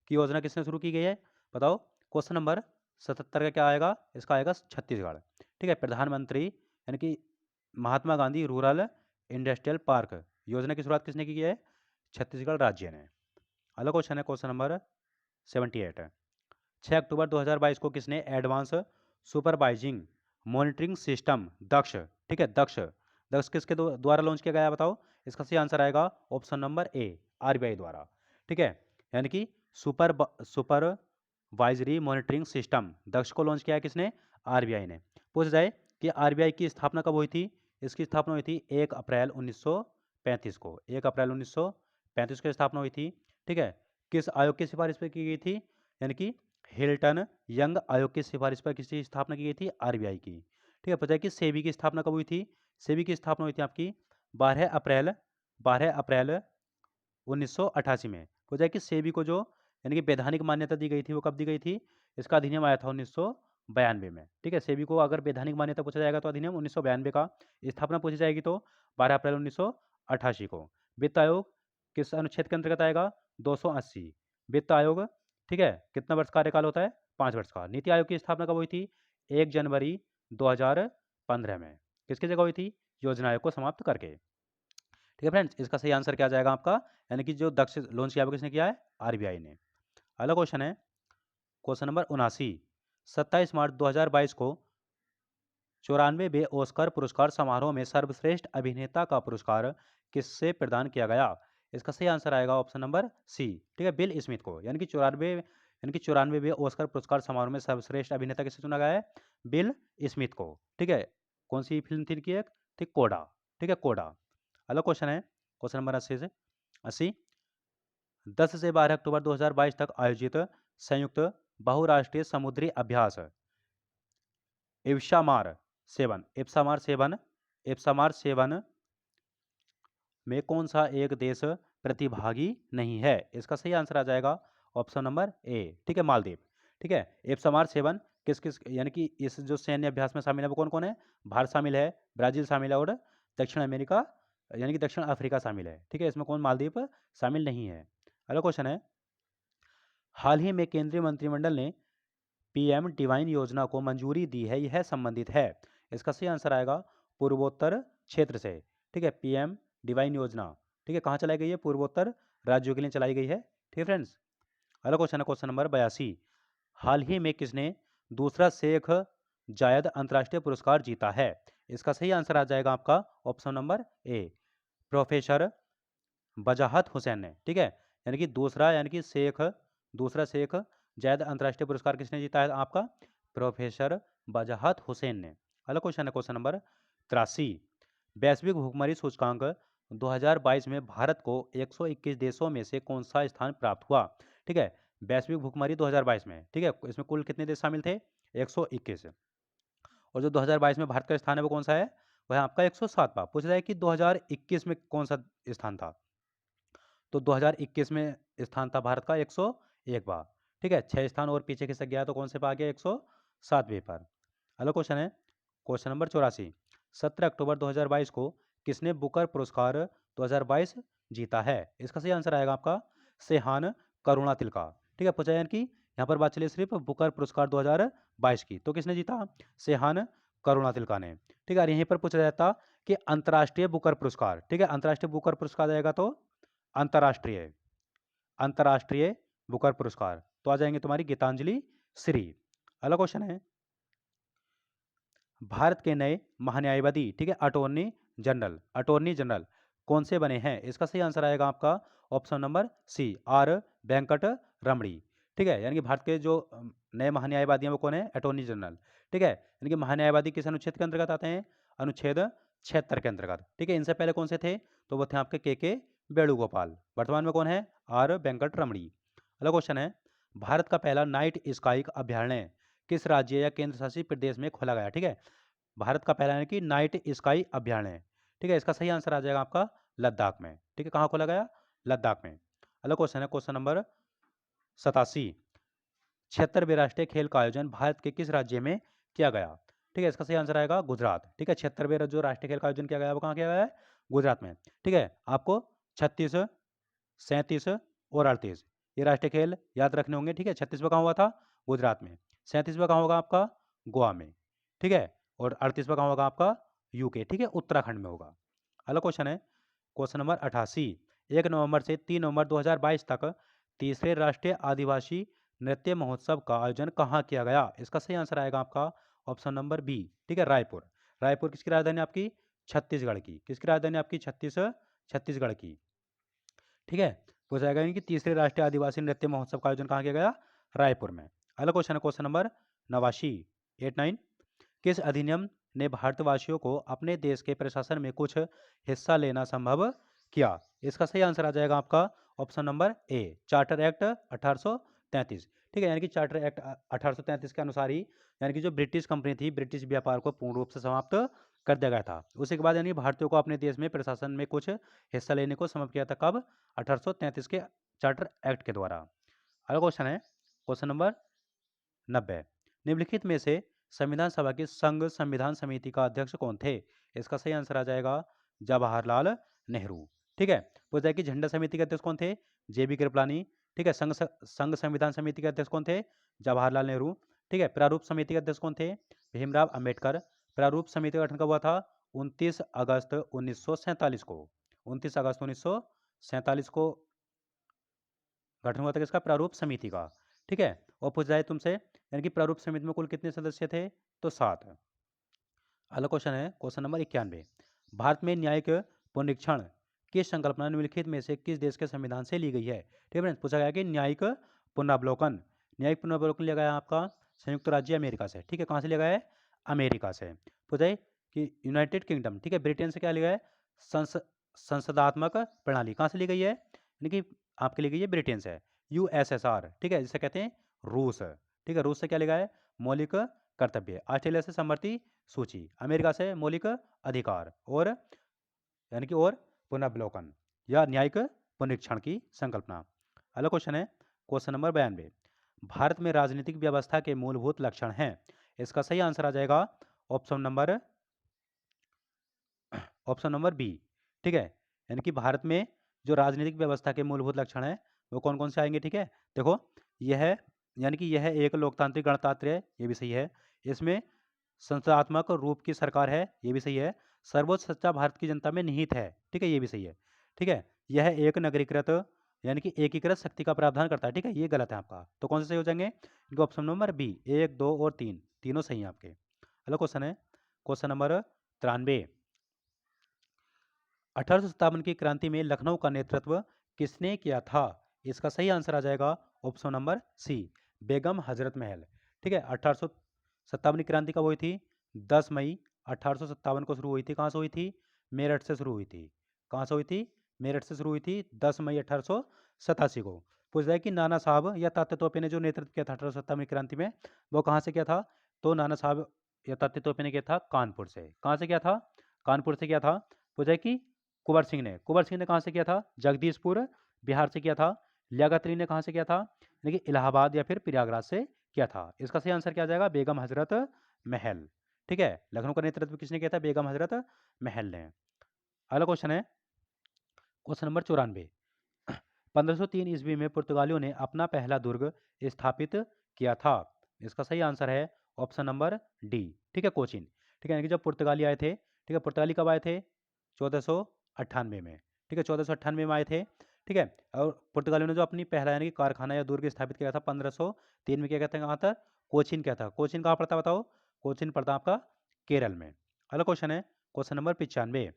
की योजना किसने शुरू की गई है? बताओ। क्वेश्चन नंबर 77 का क्या आएगा? इसका आएगा छत्तीसगढ़। ठीक है, प्रधानमंत्री यानी कि Mahatma Gandhi rural industrial park योजना की शुरुआत किसने की है? छत्तीसगढ़ राज्य ने। अगला क्वेश्चन है क्वेश्चन नंबर 78, 6 अक्टूबर 2022 को किसने एडवांस सुपरवाइजिंग मॉनिटरिंग सिस्टम दक्ष, ठीक है, दक्ष दक्ष किसके द्वारा लॉन्च किया गया है? बताओ। इसका सही आंसर आएगा ऑप्शन नंबर ए, आरबीआई द्वारा। ठीक है, यानी कि सुपरवाइजरी मॉनिटरिंग सिस्टम दक्ष को लॉन्च किया है किसने? आरबीआई ने। पूछ जाए कि आरबीआई की स्थापना कब हुई थी? इसकी स्थापना हुई थी 1 अप्रैल 1935 को। 1 अप्रैल 1935 को स्थापना हुई थी। ठीक है, किस आयोग की सिफारिश पर की गई थी? यानी कि हिल्टन यंग आयोग की सिफारिश पर किसकी स्थापना की गई थी? आरबीआई की। ठीक है, पता है कि सेबी की स्थापना कब हुई थी? सेबी की स्थापना हुई थी आपकी 12 अप्रैल 1988 में। पूछा है कि सेबी को जो यानी कि वैधानिक मान्यता दी गई थी वो कब दी गई थी? इसका अधिनियम आया था 1992 में। ठीक है, सेबी को अगर वैधानिक मान्यता पूछा जाएगा तो अधिनियम 1992 का। स्थापना पूछी जाएगी तो 12 अप्रैल 1988 को। वित्त आयोग किस अनुच्छेद के अंतर्गत आएगा? 280। वित्त आयोग, ठीक है, कितना वर्ष कार्यकाल होता है? 5 वर्ष का। नीति आयोग की स्थापना कब हुई थी? 1 जनवरी 2015 में। किसकी जगह हुई थी? योजना आयोग को समाप्त करके। ठीक है फ्रेंड्स, इसका सही आंसर क्या जाएगा आपका? यानी कि जो दक्ष लोन की किसने किया है? आरबीआई ने। अगला क्वेश्चन है क्वेश्चन नंबर 79। 27 मार्च 2022 को 94वें ऑस्कर पुरस्कार समारोह में सर्वश्रेष्ठ अभिनेता का पुरस्कार किससे प्रदान किया गया? इसका सही आंसर आएगा ऑप्शन नंबर सी। ठीक है, बिल स्मिथ को। यानी कि 94वें ऑस्कर पुरस्कार समारोह में सर्वश्रेष्ठ अभिनेता किसे चुना गया है? बिल स्मिथ को। ठीक है, कौन सी फिल्म थी इनकी? एक थी कोडा। ठीक है, कोडा। अगला क्वेश्चन है क्वेश्चन नंबर 80। 10 से 12 अक्टूबर 2022 तक आयोजित संयुक्त बहुराष्ट्रीय समुद्री अभ्यास एप्सामार 7 में कौन सा एक देश प्रतिभागी नहीं है? इसका सही आंसर आ जाएगा ऑप्शन नंबर ए। ठीक है, मालदीव। ठीक है, एप्सामार 7 किस किस यानी कि इस जो सैन्य अभ्यास में शामिल है वो कौन कौन है? भारत शामिल है, ब्राजील शामिल है और दक्षिण अमेरिका यानी कि दक्षिण अफ्रीका शामिल है। ठीक है, इसमें कौन मालदीव शामिल नहीं है। अगला क्वेश्चन है, हाल ही में केंद्रीय मंत्रिमंडल ने पीएम डिवाइन योजना को मंजूरी दी है, यह संबंधित है? इसका सही आंसर आएगा पूर्वोत्तर क्षेत्र से। ठीक है, पीएम डिवाइन योजना, ठीक है, कहाँ चलाई गई है? पूर्वोत्तर राज्यों के लिए चलाई गई है। ठीक है फ्रेंड्स, अगला क्वेश्चन है क्वेश्चन नंबर 82। हाल ही में किसने दूसरा शेख जायद अंतर्राष्ट्रीय पुरस्कार जीता है? इसका सही आंसर आ जाएगा आपका ऑप्शन नंबर ए, प्रोफेसर वजाहत हुसैन ने। ठीक है, यानी कि दूसरा शेख जायद अंतर्राष्ट्रीय पुरस्कार किसने जीता है? आपका प्रोफेसर वजाहत हुसैन ने। अगला क्वेश्चन है क्वेश्चन नंबर 83। वैश्विक भुखमरी सूचकांक 2022 में भारत को 121 देशों में से कौन सा स्थान प्राप्त हुआ? ठीक है, वैश्विक भुखमरी 2022 में। ठीक है, इसमें कुल कितने देश शामिल थे? 121। और जो 2022 में भारत का स्थान है वो कौन सा है? वह है आपका 107वां। पूछा जाए कि 2021 में कौन सा स्थान था, तो 2021 में स्थान था भारत का 101वां। ठीक है, 6 स्थान और पीछे खिसक गया तो कौन से पे आ गया? 107वें पर। अगला क्वेश्चन है क्वेश्चन नंबर 84। 17 अक्टूबर 2022 को किसने बुकर पुरस्कार 2022 जीता है? इसका सही आंसर आएगा आपका सेहान करुणातिलका। ठीक है, पूछा जाए कि यहाँ पर बात चलिए सिर्फ बुकर पुरस्कार 2022 की, तो किसने जीता? सेहान करुणातिलका ने। ठीक है, और यहीं पर पूछा जाता कि अंतर्राष्ट्रीय बुकर पुरस्कार। ठीक है, अंतर्राष्ट्रीय बुकर पुरस्कार जाएगा तो अंतर्राष्ट्रीय अंतर्राष्ट्रीय बुकर पुरस्कार तो आ जाएंगे तुम्हारी गीतांजलि श्री। अगला क्वेश्चन है, भारत के नए महान्यायवादी, ठीक है, अटॉर्नी जनरल कौन से बने हैं? इसका सही आंसर आएगा आपका option number C, R Venkat Ramani. ठीक है, यानी कि भारत के जो नए महान्यायवादी हैं वो कौन है? Attorney general. ठीक है, यानी कि महान्यायवादी किस अनुच्छेद के अंतर्गत आते हैं? अनुच्छेद 76 के अंतर्गत। ठीक है, इनसे पहले कौन से थे? तो वो थे आपके के वेणुगोपाल। वर्तमान में कौन है? आर वेंकट रमणी। अगला क्वेश्चन है, भारत का पहला नाइट स्काई अभ्यारण्य किस राज्य या केंद्र शासित प्रदेश में खोला गया? ठीक है, भारत का पहला यानी कि नाइट स्काई अभ्यारण्य। ठीक है, इसका सही आंसर आ जाएगा आपका लद्दाख में। ठीक है, कहाँ खोला गया? लद्दाख में। अगला क्वेश्चन है क्वेश्चन नंबर 87। 76वें राष्ट्रीय खेल का आयोजन भारत के किस राज्य में किया गया? ठीक है, इसका सही आंसर आएगा गुजरात। ठीक है, 76वें जो राष्ट्रीय खेल का आयोजन किया गया वो कहाँ किया गया है? गुजरात में। ठीक है, आपको 36, 37 और 38 ये राष्ट्रीय खेल याद रखने होंगे। ठीक है, 36वां कहाँ हुआ था? गुजरात में। 37वां कहाँ होगा आपका? गोवा में। ठीक है, और 38वां कहाँ होगा आपका? यूके। ठीक है, उत्तराखंड में होगा। अगला क्वेश्चन है क्वेश्चन नंबर 88। 1 नवंबर से 3 नवंबर 2022 तक तीसरे राष्ट्रीय आदिवासी नृत्य महोत्सव का आयोजन कहाँ किया गया? इसका सही आंसर आएगा आपका ऑप्शन नंबर बी। ठीक है, रायपुर। रायपुर किसकी राजधानी आपकी? छत्तीसगढ़ की। किसकी राजधानी आपकी? छत्तीसगढ़ की। ठीक है, पूछा जाएगा यानी कि तीसरे राष्ट्रीय आदिवासी नृत्य महोत्सव का आयोजन कहाँ किया गया? रायपुर में। अगला क्वेश्चन है क्वेश्चन नंबर 89। किस अधिनियम ने भारतवासियों को अपने देश के प्रशासन में कुछ हिस्सा लेना संभव किया? इसका सही आंसर आ जाएगा आपका option number A, charter act 1833। ठीक है, यानी कि चार्टर एक्ट 1833 के अनुसार ही यानी कि जो ब्रिटिश कंपनी थी, ब्रिटिश व्यापार को पूर्ण रूप से समाप्त कर दिया गया था। उसी के बाद यानी भारतीयों को अपने देश में प्रशासन में कुछ हिस्सा लेने को संभव किया था। कब? 1833 के चार्टर एक्ट के द्वारा। अगला क्वेश्चन है क्वेश्चन नंबर 90। निम्नलिखित में से संविधान सभा की संघ संविधान समिति का अध्यक्ष कौन थे? इसका सही आंसर आ जाएगा जवाहरलाल नेहरू। ठीक है, पूछा है कि झंडा समिति के अध्यक्ष कौन थे? जेबी कृपलानी। ठीक है, संघ संविधान समिति के अध्यक्ष कौन थे? जवाहरलाल नेहरू। ठीक है, प्रारूप समिति के अध्यक्ष कौन थे? भीमराव अंबेडकर। प्रारूप समिति का गठन कब हुआ था? 29 अगस्त 1947 को। 29 अगस्त 1947 को गठन हुआ था किसका? प्रारूप समिति का। ठीक है, और पूछ जाए तुमसे यानी कि प्रारूप समिति में कुल कितने सदस्य थे? तो 7। अगला क्वेश्चन है क्वेश्चन नंबर 91। भारत में न्यायिक पुनरीक्षण की संकल्पना निम्नलिखित में से किस देश के संविधान से ली गई है? ठीक है फ्रेंड्स, पूछा गया कि न्यायिक पुनरावलोकन। न्यायिक पुनरावलोकन लिया गया आपका संयुक्त राज्य अमेरिका से। ठीक है, कहाँ से लिया गया है? अमेरिका से। पूछा है कि यूनाइटेड किंगडम, ठीक है, ब्रिटेन से क्या लिया है? संसदात्मक प्रणाली कहाँ से ली गई है? यानी कि आपके लिए गई है ब्रिटेन से। यूएसएसआर, ठीक है, जिसे कहते हैं रूस। ठीक है, रूस से क्या लिया है? मौलिक कर्तव्य। ऑस्ट्रेलिया से समवर्ती सूची। अमेरिका से मौलिक अधिकार और यानी कि और पुनर्वलोकन या न्यायिक पुनरीक्षण की संकल्पना। अगला क्वेश्चन है क्वेश्चन नंबर 92। भारत में राजनीतिक व्यवस्था के मूलभूत लक्षण हैं। इसका सही आंसर आ जाएगा ऑप्शन नंबर बी। ठीक है, यानी कि भारत में जो राजनीतिक व्यवस्था के मूलभूत लक्षण है वो कौन कौन से आएंगे? ठीक है, देखो यह यानी कि यह एक लोकतांत्रिक गणतंत्र है, ये भी सही है। इसमें संस्थात्मक रूप की सरकार है, ये भी सही है। सर्वोच्च सत्ता भारत की जनता में निहित है, ठीक है, ये भी सही है। ठीक है, यह एक नगरीकृत यानी कि एकीकृत शक्ति का प्रावधान करता है। ठीक है, ये गलत है आपका, तो कौन से सही हो जाएंगे? ऑप्शन नंबर बी, 1, 2 और 3 तीनों सही हैं आपके। अगला क्वेश्चन है क्वेश्चन नंबर 93। 1857 की क्रांति में लखनऊ का नेतृत्व किसने किया था? इसका सही आंसर आ जाएगा ऑप्शन नंबर सी, बेगम हजरत महल। ठीक है, 1857 की क्रांति कब हुई थी? 10 मई 1857 को शुरू हुई थी। कहाँ से हुई थी? मेरठ से शुरू हुई थी। कहाँ से हुई थी? मेरठ से शुरू हुई थी 10 मई 1887 को। पूछ रहा है कि नाना साहब या तात्या तोपे ने जो नेतृत्व किया था 1857 की क्रांति में, वो कहाँ से किया था? तो नाना साहब या तात्या तोपे ने किया था कानपुर से। कहाँ से किया था? कानपुर से किया था। पूछा है कि कुंवर सिंह ने कहाँ से किया था? जगदीशपुर बिहार से किया था। लियाकत अली ने कहाँ से किया था? यानी कि इलाहाबाद या फिर प्रयागराज से किया था। इसका सही आंसर क्या आ जाएगा? बेगम हजरत महल। ठीक है, लखनऊ का नेतृत्व किसने किया था? बेगम हजरत महल ने। अगला क्वेश्चन है क्वेश्चन नंबर 94। 1503 ईस्वी में पुर्तगालियों ने अपना पहला दुर्ग स्थापित किया था। इसका सही आंसर है ऑप्शन नंबर डी। ठीक है, कोचिन। ठीक है, यानी कि जब पुर्तगाली आए थे, ठीक है, पुर्तगाली कब आए थे? 1498 में। ठीक है, 1498 में आए थे। ठीक है, और पुर्तगालियों ने जो अपनी पहला यानी कि कारखाना या दुर्ग स्थापित किया था 1503 में, क्या कहते हैं, कहाँ था? कोचिन क्या था? कोचिन कहाँ पड़ता बताओ? कोचिन पड़ता आपका केरल में। अगला क्वेश्चन है क्वेश्चन नंबर 95।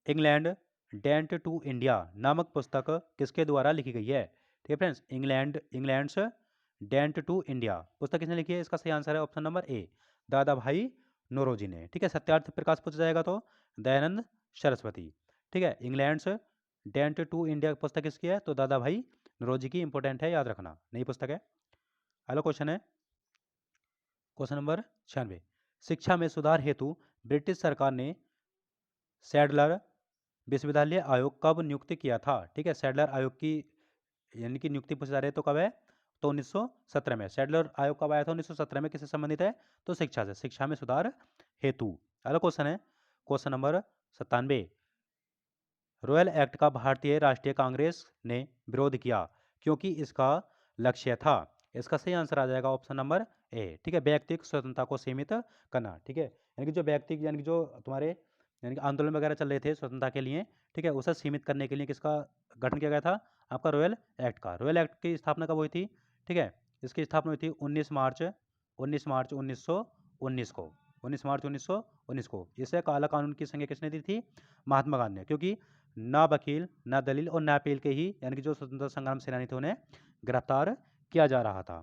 इंग्लैंड डेंट टू इंडिया नामक पुस्तक किसके द्वारा लिखी गई है? ठीक है फ्रेंड्स, इंग्लैंड्स डेंट टू इंडिया पुस्तक किसने लिखी है? इसका सही आंसर है ऑप्शन नंबर ए, दादा भाई नौरोजी ने। ठीक है, सत्यार्थ प्रकाश पूछा जाएगा तो दयानंद सरस्वती। ठीक है, इंग्लैंड्स डेंट टू इंडिया पुस्तक किसकी है? तो दादा भाई नौरोजी की। इंपॉर्टेंट है, याद रखना, नई पुस्तक है। अगला क्वेश्चन है क्वेश्चन नंबर 96। शिक्षा में सुधार हेतु ब्रिटिश सरकार ने सैडलर विश्वविद्यालय आयोग कब नियुक्त किया था? ठीक है, सैडलर आयोग की यानी कि नियुक्ति पूछा जा रही है तो कब है? तो 1917 में। सैडलर आयोग कब आया था? 1917 में। किससे संबंधित है? तो शिक्षा से, शिक्षा में सुधार हेतु। अगला क्वेश्चन है क्वेश्चन नंबर 97। रॉयल एक्ट का भारतीय राष्ट्रीय कांग्रेस ने विरोध किया क्योंकि इसका लक्ष्य था। इसका सही आंसर आ जाएगा ऑप्शन नंबर ए। ठीक है, व्यक्तिगत स्वतंत्रता को सीमित करना। ठीक है, यानी कि जो व्यक्ति यानी कि जो तुम्हारे यानी कि आंदोलन वगैरह चल रहे थे स्वतंत्रता के लिए, ठीक है, उसे सीमित करने के लिए किसका गठन किया गया था? आपका रॉयल एक्ट का। रॉयल एक्ट की स्थापना कब हुई थी? ठीक है, इसकी स्थापना हुई थी 19 मार्च 1919 को। 19 मार्च 1919 को। इसे काला कानून की संज्ञा किसने दी थी? महात्मा गांधी ने, क्योंकि ना वकील ना दलील और ना अपील के ही यानी कि जो स्वतंत्रता संग्राम सेनानी थे उन्हें गिरफ्तार किया जा रहा था।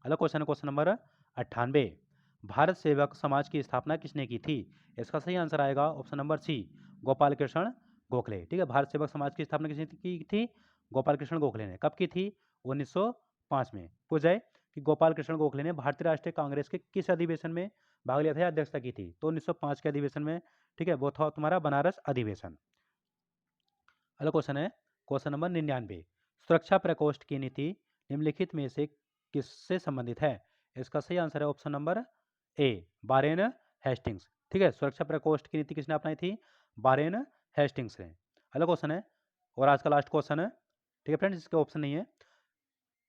अगला क्वेश्चन है क्वेश्चन नंबर 98। भारत सेवक समाज की स्थापना किसने की थी? इसका सही आंसर आएगा option number C, Gopal Krishna Gokhale. ठीक है, भारत सेवक समाज की स्थापना किसने की थी? गोपाल कृष्ण गोखले ने। कब की थी? 1905 में। पूछ जाए कि गोपाल कृष्ण गोखले ने भारतीय राष्ट्रीय कांग्रेस के किस अधिवेशन में भाग लिया था या अध्यक्षता की थी? तो 1905 के अधिवेशन में। ठीक है, वो था तुम्हारा बनारस अधिवेशन। अगला क्वेश्चन है क्वेश्चन नंबर 99। सुरक्षा प्रकोष्ठ की नीति निम्नलिखित में से किससे संबंधित है? इसका सही आंसर है option number A, Warren Hastings. ठीक है, सुरक्षा प्रकोष्ठ की नीति किसने अपनाई थी? वारेन हेस्टिंग्स ने। अगला क्वेश्चन है, और आज का लास्ट क्वेश्चन है। ठीक है फ्रेंड्स, इसके ऑप्शन नहीं है।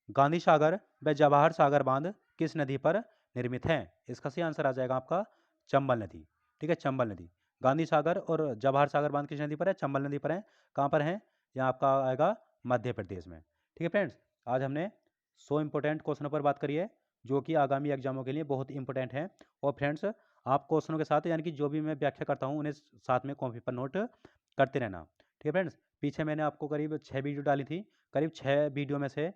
गांधी सागर व जवाहर सागर बांध किस नदी पर निर्मित है? इसका सही आंसर आ जाएगा आपका चंबल नदी। ठीक है, चंबल नदी। गांधी सागर और जवाहर सागर बांध किस नदी पर है? चंबल नदी पर है। कहाँ पर है? यहाँ आपका आएगा मध्य प्रदेश में। ठीक है फ्रेंड्स, आज हमने 100 इंपॉर्टेंट क्वेश्चनों पर बात करी है जो कि आगामी एग्जामों के लिए बहुत इंपॉर्टेंट हैं। और फ्रेंड्स, आप क्वेश्चनों के साथ यानी कि जो भी मैं व्याख्या करता हूँ उन्हें साथ में कॉपी पर नोट करते रहना। ठीक है फ्रेंड्स, पीछे मैंने आपको करीब 6 वीडियो डाली थी। करीब 6 वीडियो में से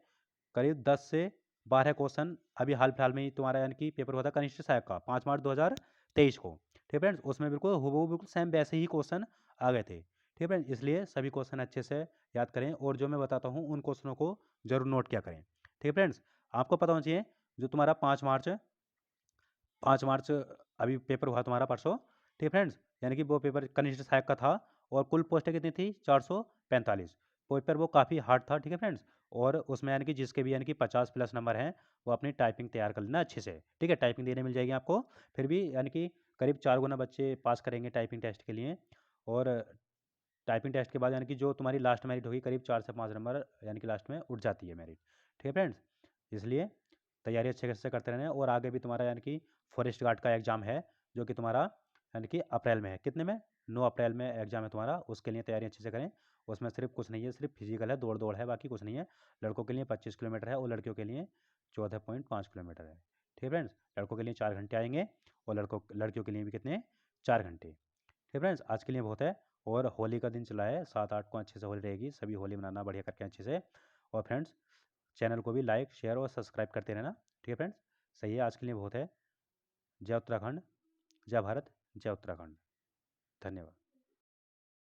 करीब 10 से 12 क्वेश्चन अभी हाल फिलहाल में ही तुम्हारा यानी कि पेपर हुआ था कनिष्ठ सहायक का 5 मार्च 2023 को। ठीक है फ्रेंड्स, उसमें बिल्कुल हूबहू बिल्कुल सेम वैसे ही क्वेश्चन आ गए थे। ठीक है फ्रेंड्स, इसलिए सभी क्वेश्चन अच्छे से याद करें और जो मैं बताता हूँ उन क्वेश्चनों को जरूर नोट किया करें। ठीक है फ्रेंड्स, आपको पता होना चाहिए जो तुम्हारा 5 मार्च अभी पेपर हुआ तुम्हारा परसों। ठीक है फ्रेंड्स, यानी कि वो पेपर कनिष्ठ सहायक का था और कुल पोस्टें कितनी थी? 445। पेपर वो काफ़ी हार्ड था। ठीक है फ्रेंड्स, और उसमें यानी कि जिसके भी यानी कि 50+ नंबर हैं वो अपनी टाइपिंग तैयार कर लेना अच्छे से। ठीक है, टाइपिंग देने मिल जाएगी आपको। फिर भी यानी कि करीब 4 गुना बच्चे पास करेंगे टाइपिंग टेस्ट के लिए। और टाइपिंग टेस्ट के बाद यानी कि जो तुम्हारी लास्ट मेरिट होगी करीब 4 से 5 नंबर यानी कि लास्ट में उठ जाती है मेरिट। ठीक है फ्रेंड्स, इसलिए तैयारी अच्छे से करते रहना है। और आगे भी तुम्हारा यानी कि फॉरेस्ट गार्ड का एग्जाम है जो कि तुम्हारा यानी कि अप्रैल में है। कितने में? 9 अप्रैल में एग्जाम है तुम्हारा। उसके लिए तैयारी अच्छे से करें। उसमें सिर्फ कुछ नहीं है, सिर्फ फिजिकल है, दौड़ दौड़ है, बाकी कुछ नहीं है। लड़कों के लिए 25 किलोमीटर है और लड़कियों के लिए 14.5 किलोमीटर है। ठीक है फ्रेंड्स, लड़कों के लिए 4 घंटे आएंगे और लड़कियों के लिए भी कितने? 4 घंटे। ठीक है फ्रेंड्स, आज के लिए बहुत है। और होली का दिन चला है, 7-8 को अच्छे से होली रहेगी। सभी होली मनाना बढ़िया करके अच्छे से। और फ्रेंड्स, चैनल को भी लाइक शेयर और सब्सक्राइब करते रहना। ठीक है फ्रेंड्स, सही है, आज के लिए बहुत है। जय उत्तराखंड, जय भारत, जय उत्तराखंड। धन्यवाद।